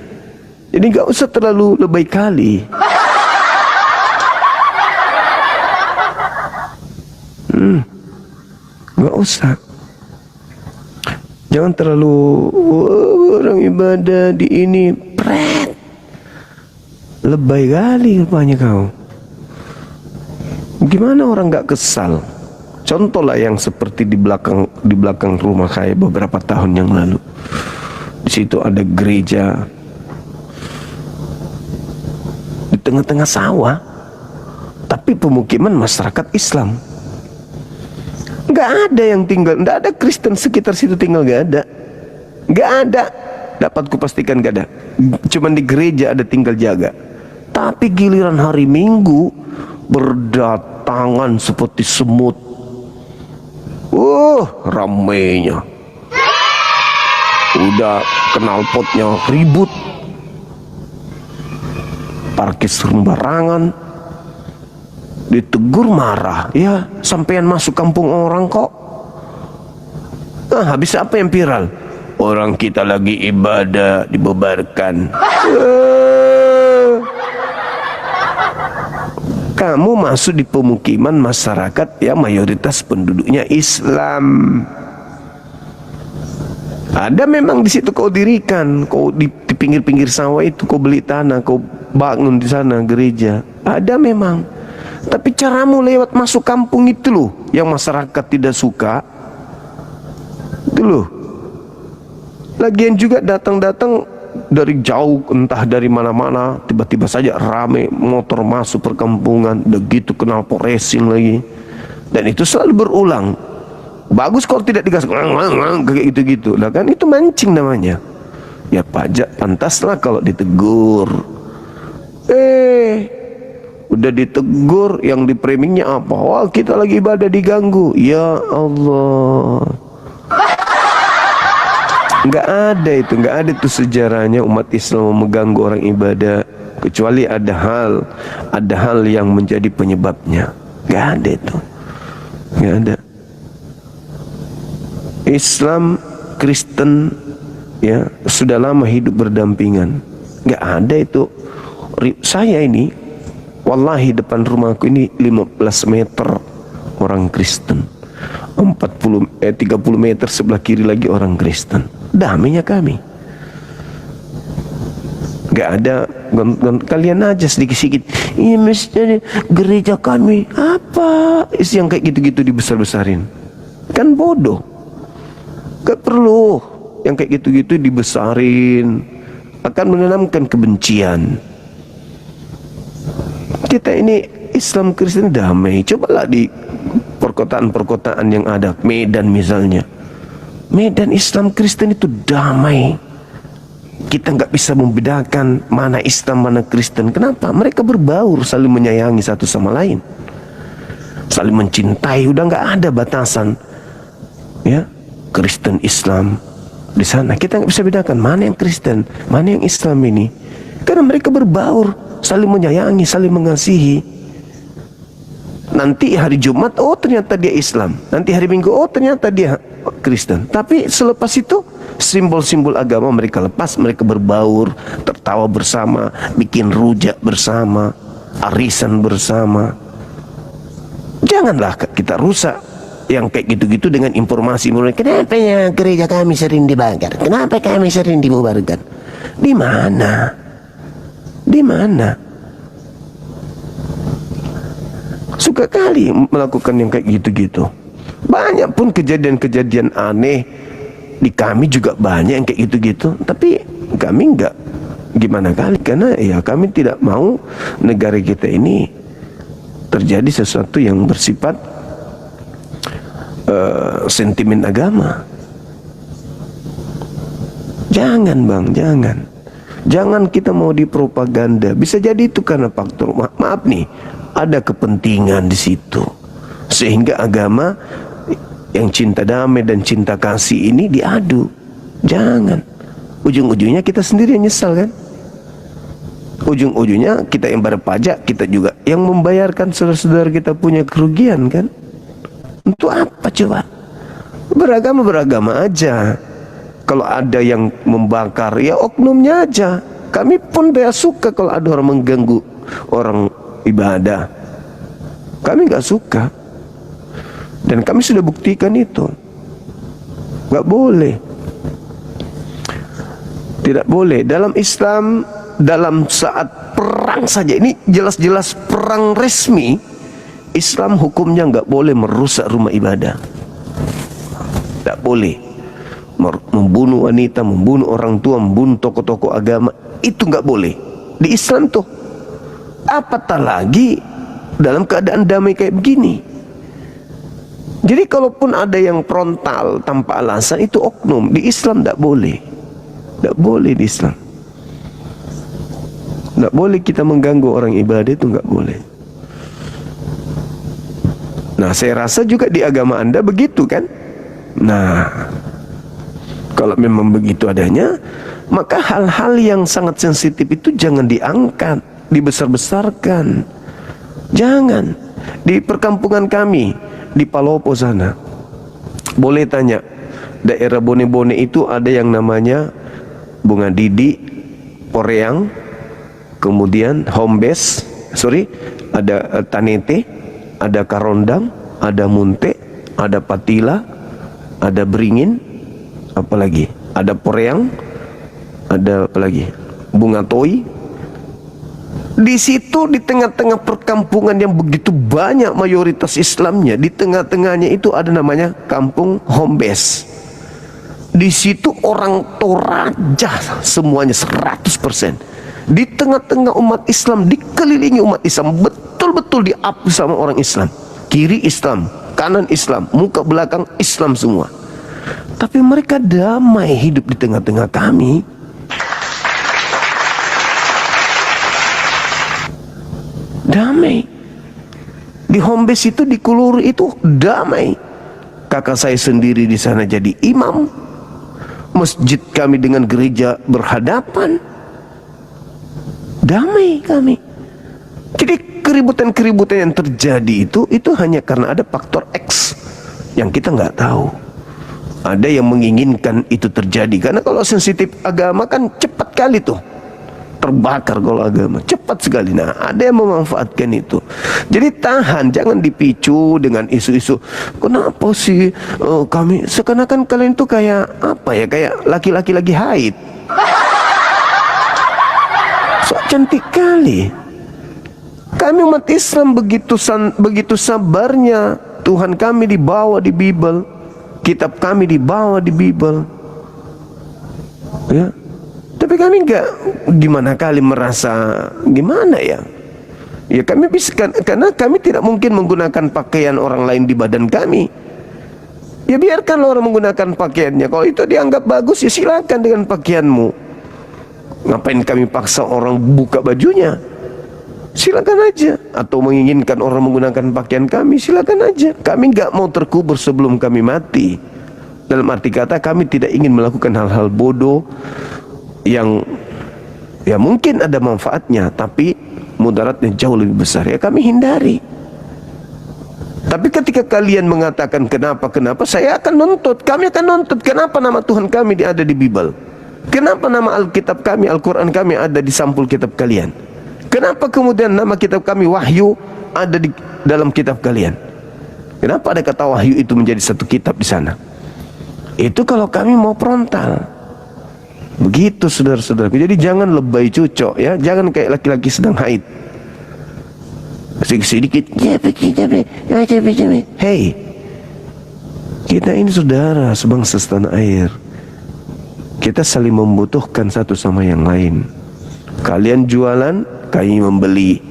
Jadi gak usah terlalu lebay kali. Gak usah. Jangan terlalu orang ibadah di ini pret. Lebay kali rupanya kau. Gimana orang gak kesal? Contohlah yang seperti di belakang rumah saya beberapa tahun yang lalu. Di situ ada gereja di tengah-tengah sawah, tapi pemukiman masyarakat Islam. Nggak ada yang tinggal, nggak ada Kristen sekitar situ tinggal, nggak ada, nggak ada. Dapat kupastikan nggak ada. Cuman di gereja ada tinggal jaga. Tapi giliran hari Minggu berdatangan seperti semut. Ramainya. Udah kenal potnya ribut. Parkir sembarangan. Ditegur marah. Ya, sampean masuk kampung orang kok. Habis apa yang viral? Orang kita lagi ibadah dibebarkan. Kamu masuk di pemukiman masyarakat yang mayoritas penduduknya Islam. Ada memang di situ kau dirikan, kau di pinggir-pinggir sawah itu kau beli tanah, kau bangun di sana gereja. Ada memang. Tapi caramu lewat masuk kampung itu loh yang masyarakat tidak suka. Itu loh. Lagian juga datang-datang dari jauh, entah dari mana-mana, tiba-tiba saja rame motor masuk perkampungan, begitu kenal pot racing lagi. Dan itu selalu berulang. Bagus kalau tidak digas kayak gitu-gitu. Lah kan itu mancing namanya. Ya pajak pantaslah kalau ditegur. Udah ditegur, yang di framingnya apa? Wah, kita lagi ibadah diganggu. Ya Allah. Nggak ada itu, nggak ada itu sejarahnya umat Islam mengganggu orang ibadah, kecuali ada hal yang menjadi penyebabnya. Nggak ada itu, nggak ada. Islam, Kristen, ya sudah lama hidup berdampingan. Nggak ada itu. Saya ini, wallahi depan rumahku ini 15 meter orang Kristen, 30 meter sebelah kiri lagi orang Kristen. Damainya kami. Gak ada kalian aja sedikit-sedikit. Ini mesti gereja kami. Apa? Yang kayak gitu-gitu dibesar-besarin. Kan bodoh. Gak perlu yang kayak gitu-gitu dibesarin. Akan menanamkan kebencian. Kita ini Islam Kristen damai. Cobalah di perkotaan-perkotaan yang ada, Medan misalnya. Medan Islam Kristen itu damai. Kita nggak bisa membedakan mana Islam mana Kristen. Kenapa? Mereka berbaur, saling menyayangi satu sama lain, saling mencintai. Udah nggak ada batasan, ya Kristen Islam di sana. Kita nggak bisa bedakan mana yang Kristen, mana yang Islam ini, karena mereka berbaur, saling menyayangi, saling mengasihi. Nanti hari Jumat, oh ternyata dia Islam. Nanti hari Minggu, oh ternyata dia Kristen. Tapi selepas itu, simbol-simbol agama mereka lepas. Mereka berbaur, tertawa bersama, bikin rujak bersama, arisan bersama. Janganlah kita rusak yang kayak gitu-gitu dengan informasi mulai, kenapa ya gereja kami sering dibakar, kenapa kami sering dibubarkan. Di mana? Di mana? Suka kali melakukan yang kayak gitu-gitu. Banyak pun kejadian-kejadian aneh di kami juga banyak yang kayak gitu-gitu. Tapi kami enggak gimana kali, karena ya kami tidak mau negara kita ini terjadi sesuatu yang bersifat sentimen agama. Jangan bang, jangan kita mau dipropaganda. Bisa jadi itu karena faktor maaf nih, ada kepentingan di situ sehingga agama yang cinta damai dan cinta kasih ini diadu. Jangan, ujung-ujungnya kita sendiri yang nyesal kan. Ujung-ujungnya kita yang bayar pajak, kita juga yang membayarkan saudara-saudara kita punya kerugian kan. Untuk apa coba? Beragama aja. Kalau ada yang membakar, ya oknumnya aja. Kami pun tidak suka kalau ada orang mengganggu orang ibadah. Kami nggak suka. Dan kami sudah buktikan itu. Nggak boleh. Tidak boleh. Dalam Islam, dalam saat perang saja, ini jelas-jelas perang resmi, Islam hukumnya nggak boleh merusak rumah ibadah. Tidak boleh. Membunuh wanita, membunuh orang tua, membunuh tokoh-tokoh agama, itu nggak boleh. Di Islam tuh. Apatah lagi dalam keadaan damai kayak begini. Jadi kalaupun ada yang frontal tanpa alasan, itu oknum. Di Islam tidak boleh. Tidak boleh di Islam. Tidak boleh kita mengganggu orang ibadah, itu nggak boleh. Nah, saya rasa juga di agama Anda begitu kan? Nah, kalau memang begitu adanya, maka hal-hal yang sangat sensitif itu jangan diangkat, dibesar-besarkan. Jangan. Di perkampungan kami di Palopo sana, boleh tanya, daerah Bone-Bone itu ada yang namanya Bunga Didi, Poreang, kemudian Hombes, ada Tanete, ada Karondang, ada Munte, ada Patila, ada Beringin, apalagi ada Poreang, ada apalagi Bunga Toi. Di situ di tengah-tengah perkampungan yang begitu banyak mayoritas Islamnya, di tengah-tengahnya itu ada namanya Kampung Hombes. Di situ orang Toraja semuanya 100%. Di tengah-tengah umat Islam, dikelilingi umat Islam, betul-betul diapu sama orang Islam. Kiri Islam, kanan Islam, muka belakang Islam semua. Tapi mereka damai hidup di tengah-tengah kami. Damai. Di Hombes itu, di Kulur itu damai. Kakak saya sendiri di sana jadi imam. Masjid kami dengan gereja berhadapan. Damai kami. Jadi keributan-keributan yang terjadi itu hanya karena ada faktor X yang kita nggak tahu. Ada yang menginginkan itu terjadi, karena kalau sensitif agama kan cepat kali tuh terbakar. Kalau agama cepat sekali. Nah, ada yang memanfaatkan itu. Jadi tahan, jangan dipicu dengan isu-isu. Kenapa sih kami seakan-akan kalian itu kayak apa ya, kayak laki-laki lagi haid. So cantik kali. Kami umat Islam begitu sabarnya. Tuhan kami dibawa di Bible, kitab kami dibawa di Bible, ya. Tapi kami enggak gimana kali merasa gimana ya. Ya kami bisa, karena kami tidak mungkin menggunakan pakaian orang lain di badan kami. Ya biarkan orang menggunakan pakaiannya. Kalau itu dianggap bagus, ya silakan dengan pakaianmu. Ngapain kami paksa orang buka bajunya? Silakan aja. Atau menginginkan orang menggunakan pakaian kami, silakan aja. Kami nggak mau terkubur sebelum kami mati. Dalam arti kata, kami tidak ingin melakukan hal-hal bodoh yang ya mungkin ada manfaatnya, tapi mudaratnya jauh lebih besar. Ya kami hindari. Tapi ketika kalian mengatakan kenapa, saya akan nuntut. Kami akan nuntut. Kenapa nama Tuhan kami ada di Bible? Kenapa nama Alkitab kami, Al-Quran kami ada di sampul kitab kalian? Kenapa kemudian nama kitab kami Wahyu ada di dalam kitab kalian? Kenapa ada kata wahyu itu menjadi satu kitab di sana? Itu kalau kami mau frontal. Begitu saudara-saudara. Jadi jangan lebay cucok ya, jangan kayak laki-laki sedang haid. Sedikit, hey, kita ini saudara sebangsa setanah air. Kita saling membutuhkan satu sama yang lain. Kalian jualan, kami membeli.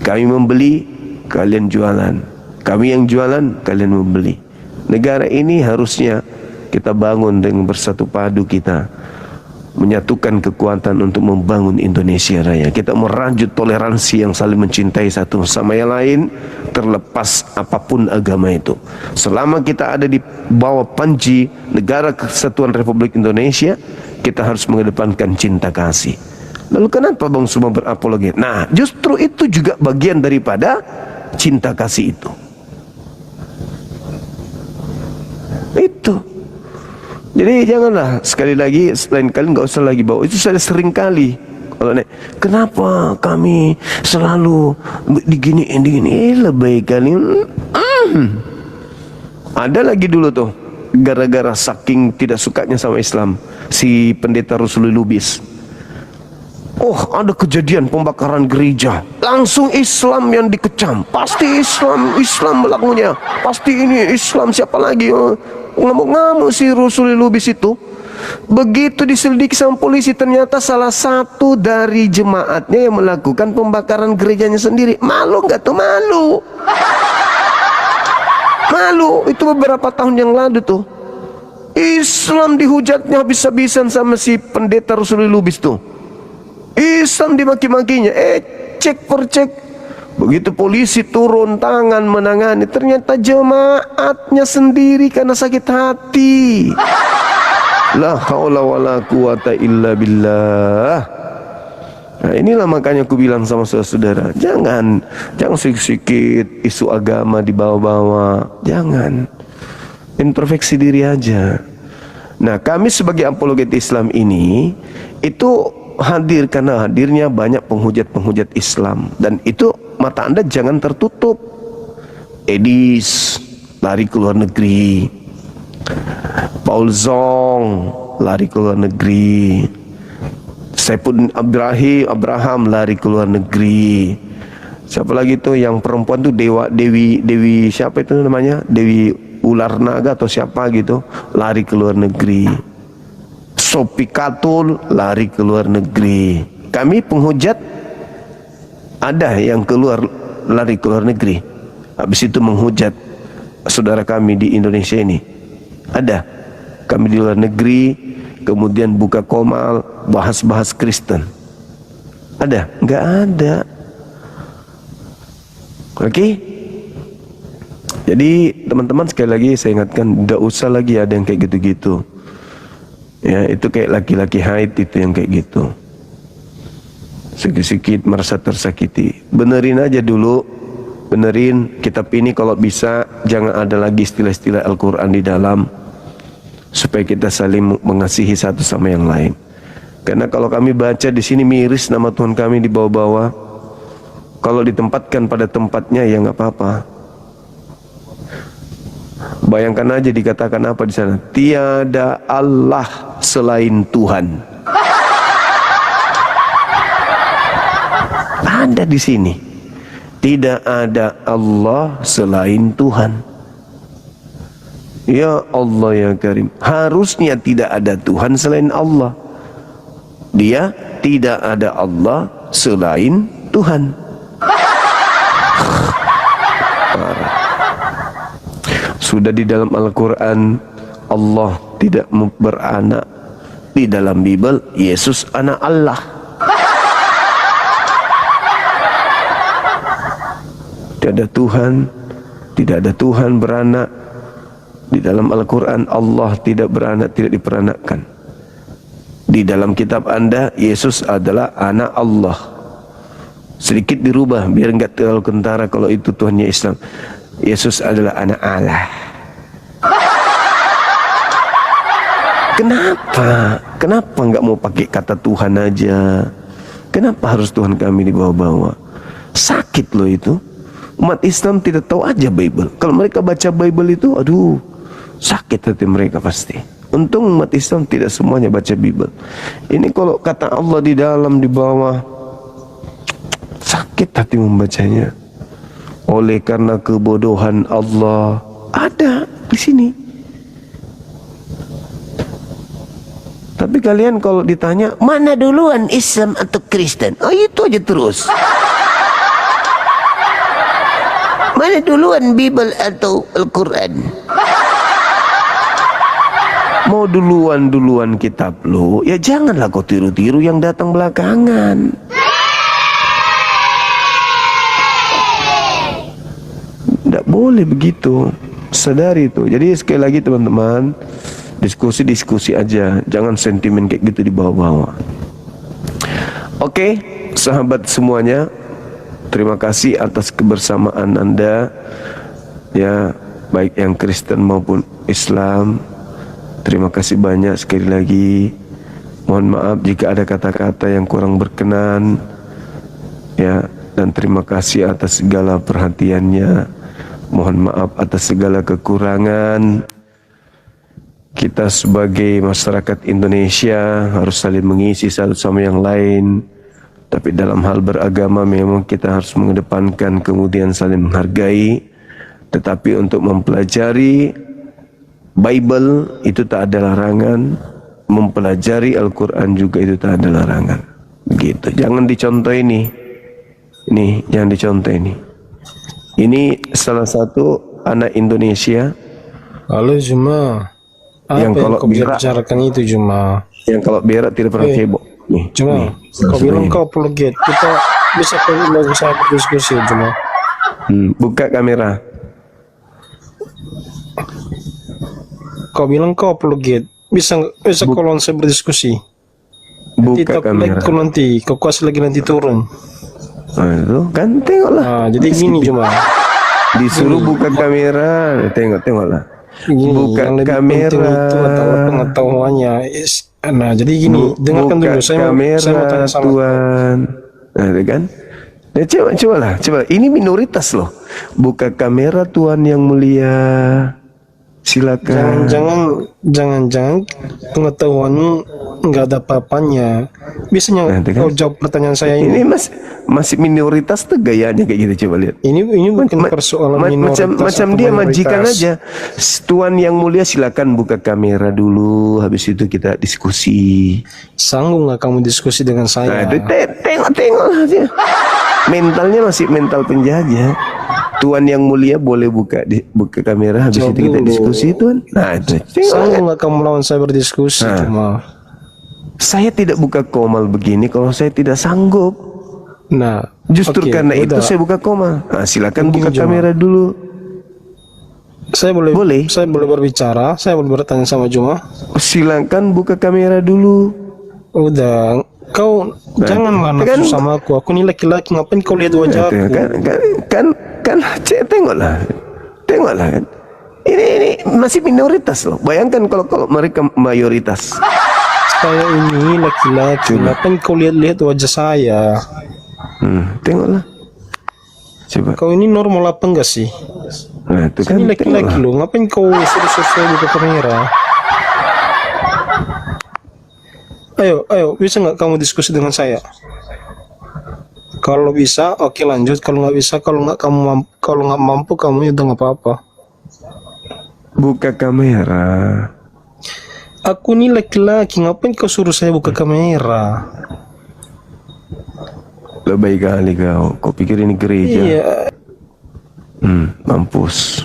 Kami membeli, kalian jualan. Kami yang jualan, kalian membeli. Negara ini harusnya kita bangun dengan bersatu padu kita, menyatukan kekuatan untuk membangun Indonesia Raya. Kita merajut toleransi yang saling mencintai satu sama yang lain, terlepas apapun agama itu. Selama kita ada di bawah panji Negara Kesatuan Republik Indonesia, kita harus mengedepankan cinta kasih. Lalu kenapa bang semua berapologi? Nah, justru itu juga bagian daripada cinta kasih itu. Itu. Jadi janganlah sekali lagi, selain kali nggak usah lagi bawa itu. Saya sering kali kalau kenapa kami selalu digini lebih kali. Ada lagi dulu tuh, gara-gara saking tidak sukanya sama Islam, si pendeta Rusuli Lubis. Oh, ada kejadian pembakaran gereja, langsung Islam yang dikecam. Pasti Islam melakukannya. Pasti ini Islam, siapa lagi? Ngamuk-ngamuk si Rusuli Lubis itu. Begitu diselidiki sama polisi, ternyata salah satu dari jemaatnya yang melakukan pembakaran gerejanya sendiri. Malu nggak tuh? Malu. Malu. Itu beberapa tahun yang lalu tuh. Islam dihujatnya habis-habisan sama si pendeta Rusuli Lubis tuh. Islam dimaki-makinya. Cek per cek. Begitu polisi turun tangan menangani, ternyata jemaatnya sendiri karena sakit hati. La haula wala quwata illa billah. Nah, inilah makanya aku bilang sama saudara-saudara, jangan sedikit isu agama dibawa-bawa. Jangan. Introspeksi diri aja. Nah, kami sebagai apologet Islam ini itu hadir karena hadirnya banyak penghujat-penghujat Islam, dan itu mata Anda jangan tertutup. Edis lari ke luar negeri, Paul Zong lari ke luar negeri, Saipul Abraham lari ke luar negeri. Siapa lagi tuh yang perempuan tuh, Dewi siapa itu namanya, Dewi Ular Naga atau siapa gitu, lari ke luar negeri. Sopi Katul lari ke luar negeri. Kami penghujat ada yang lari ke luar negeri, habis itu menghujat saudara kami di Indonesia ini. Ada kami di luar negeri, kemudian buka komal bahas-bahas Kristen. Ada? Nggak ada. Oke? Jadi teman-teman, sekali lagi saya ingatkan, tidak usah lagi ada yang kayak gitu-gitu. Ya, itu kayak laki-laki haid itu yang kayak gitu. Sedikit merasa tersakiti. Benerin aja dulu. Benerin kitab ini kalau bisa, jangan ada lagi istilah-istilah Al-Quran di dalam, supaya kita saling mengasihi satu sama yang lain. Karena kalau kami baca di sini miris nama Tuhan kami di bawah-bawah. Kalau ditempatkan pada tempatnya ya nggak apa-apa. Bayangkan aja dikatakan apa di sana? Tiada Allah selain Tuhan. Ada di sini. Tidak ada Allah selain Tuhan. Ya Allah ya Karim. Harusnya tidak ada Tuhan selain Allah. Dia tidak ada Allah selain Tuhan. Sudah di dalam Al-Quran Allah tidak beranak. Di dalam Bible Yesus anak Allah. Tidak ada Tuhan, tidak ada Tuhan beranak. Di dalam Al-Quran Allah tidak beranak, tidak diperanakkan. Di dalam kitab Anda Yesus adalah anak Allah. Sedikit dirubah biar enggak terlalu kentara kalau itu Tuhannya Islam. Yesus adalah anak Allah. Kenapa nggak mau pakai kata Tuhan aja? Kenapa harus Tuhan kami dibawa-bawa? Sakit loh itu. Umat Islam tidak tahu aja Bible. Kalau mereka baca Bible itu, aduh, sakit hati mereka pasti. Untung umat Islam tidak semuanya baca Bible. Ini kalau kata Allah di dalam, di bawah, sakit hati membacanya. Oleh karena kebodohan Allah, ada di sini. Tapi kalian kalau ditanya, mana duluan Islam atau Kristen? Oh, itu aja terus. Mana duluan Bible atau Al-Quran? Mau duluan kitab lo, ya janganlah kau tiru-tiru yang datang belakangan. Tidak boleh begitu. Sadari itu. Jadi sekali lagi teman-teman, diskusi aja, jangan sentimen kayak gitu dibawa-bawa. Oke, sahabat semuanya, terima kasih atas kebersamaan Anda, ya, baik yang Kristen maupun Islam. Terima kasih banyak sekali lagi. Mohon maaf jika ada kata-kata yang kurang berkenan, ya, dan terima kasih atas segala perhatiannya. Mohon maaf atas segala kekurangan. Kita sebagai masyarakat Indonesia harus saling mengisi satu sama yang lain. Tapi dalam hal beragama memang kita harus mengedepankan kemudian saling menghargai. Tetapi untuk mempelajari Bible itu tak ada larangan. Mempelajari Al-Quran juga itu tak ada larangan. Begitu. Jangan dicontoh ini. Ini, jangan dicontoh ini. Ini salah satu anak Indonesia. Halo Juma. Apa Yang kalau kau bisa berak- bicarakan itu Juma? Yang kalau berak tidak pernah cebok. Nih, Juma, nih, kau bilang kau apologet. Kita bisa bisa berdiskusi Juma. buka kamera. Kau bilang kau apologet. Bisa kau langsung berdiskusi. Buka Kita kamera. kau nanti, kau kasih lagi nanti turun. Nah, itu kan tengoklah. Nah, jadi gini Juma. Disuruh buka kamera, tengoklah. Gini, Buka yang lebih kamera. penting itu adalah pengetahuannya. Nah, jadi gini, dengarkan Buka dulu. Saya mau tanya sama Tuan. Nah, itu kan. Ya, coba. Ini minoritas loh. Buka kamera Tuan yang mulia. Silakan. Jangan pengetahuanmu nggak ada apa-apanya. Biasanya Nah, itu kan. kau jawab pertanyaan saya Ini ini. masih minoritas tuh gayanya kayak gitu, coba lihat. Ini bukan persoalan minoritas. Macam atau dia mayoritas. majikan aja. Tuan yang mulia silakan buka kamera dulu. Habis itu kita diskusi. Sanggup nggak kamu diskusi dengan Nah, saya? itu tengok aja. Mentalnya masih mental penjajah. Tuan yang mulia boleh buka kamera. Habis Jawab itu kita dulu. diskusi, Tuan. Nah, itu. Sanggup nggak kamu lawan saya berdiskusi? Nah. Cuma, Saya tidak buka komal begini kalau saya tidak sanggup. nah, Justru oke, karena itu udah. saya buka komal. Nah, silakan Begini, buka Juma. kamera dulu. Saya boleh berbicara, saya boleh bertanya sama Juma. Silakan buka kamera dulu. Udah, kau janganlah kan- nafsu sama aku. Aku ini laki-laki, ngapain kau lihat wajah aku? Tengoklah kan. Ini masih minoritas loh. Bayangkan kalau mereka mayoritas. Saya ini laki-laki, ngapain kau lihat wajah saya? Tengoklah. Coba. Kau ini normal apa enggak sih? Nah, itu Saya kan. ini laki-laki tengoklah. loh, ngapain kau suruh buka kamera? Ayo, bisa nggak kamu diskusi dengan saya? Kalau bisa, oke lanjut. Kalau nggak bisa, kalau nggak mampu, kamu udah nggak apa-apa. Buka kamera. Aku ini laki-laki, ngapain kau suruh saya buka kamera? Lebay kali kau. Kau pikir ini gereja? Iya, Mampus.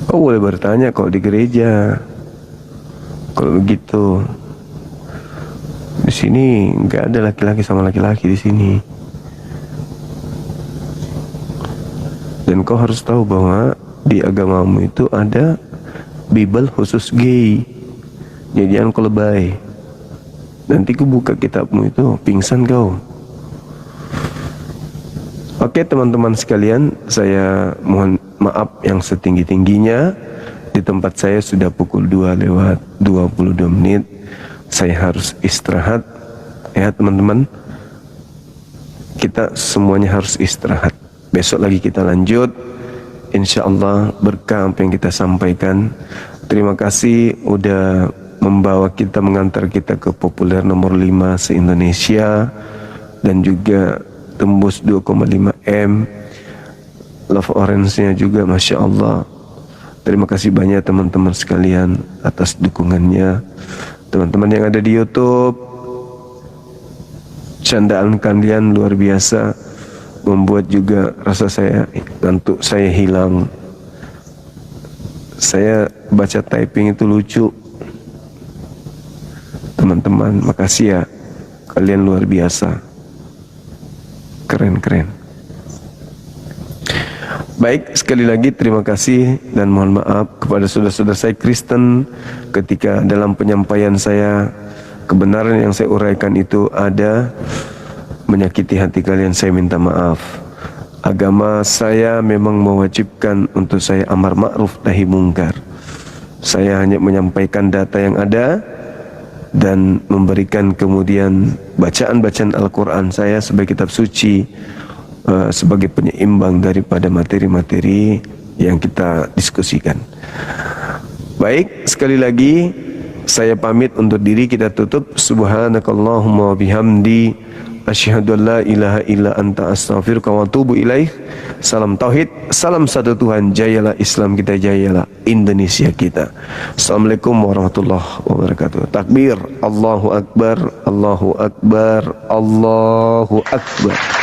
Kau boleh bertanya kalau di gereja. Kalau begitu, di sini nggak ada laki-laki sama laki-laki di sini. Dan kau harus tahu bahwa di agamamu itu ada Bible khusus gay. Jadi jangan kau lebay. Nanti ku buka kitabmu itu pingsan kau. Oke teman-teman sekalian, saya mohon maaf yang setinggi-tingginya. Di tempat saya sudah pukul 2:22. Saya harus istirahat. Ya teman-teman, kita semuanya harus istirahat. Besok lagi kita lanjut. Insya Allah berkah apa yang kita sampaikan. Terima kasih udah membawa kita, mengantar kita ke populer nomor 5 se-Indonesia dan juga tembus 2,5 M. Love Orange-nya juga Masya Allah. Terima kasih banyak teman-teman sekalian atas dukungannya. Teman-teman yang ada di YouTube, candaan kalian luar biasa, membuat juga rasa saya ngantuk saya hilang. Saya baca typing itu lucu. Teman-teman, makasih ya. Kalian luar biasa. Keren-keren. Baik, sekali lagi terima kasih dan mohon maaf kepada saudara-saudara saya Kristen ketika dalam penyampaian saya kebenaran yang saya uraikan itu ada menyakiti hati kalian, saya minta maaf. Agama saya memang mewajibkan untuk saya amar ma'ruf nahi mungkar. Saya hanya menyampaikan data yang ada dan memberikan kemudian bacaan-bacaan Al-Quran saya sebagai kitab suci, sebagai penyeimbang daripada materi-materi yang kita diskusikan. Baik, sekali lagi saya pamit untuk diri, kita tutup. Subhanakallahumma bihamdi asyhadu an la ilaha illa anta astaghfiruka wa atubu ilaih. Salam tauhid, salam satu Tuhan, jayalah Islam kita, jayalah Indonesia kita. Assalamualaikum warahmatullahi wabarakatuh. Takbir, Allahu Akbar, Allahu Akbar, Allahu Akbar.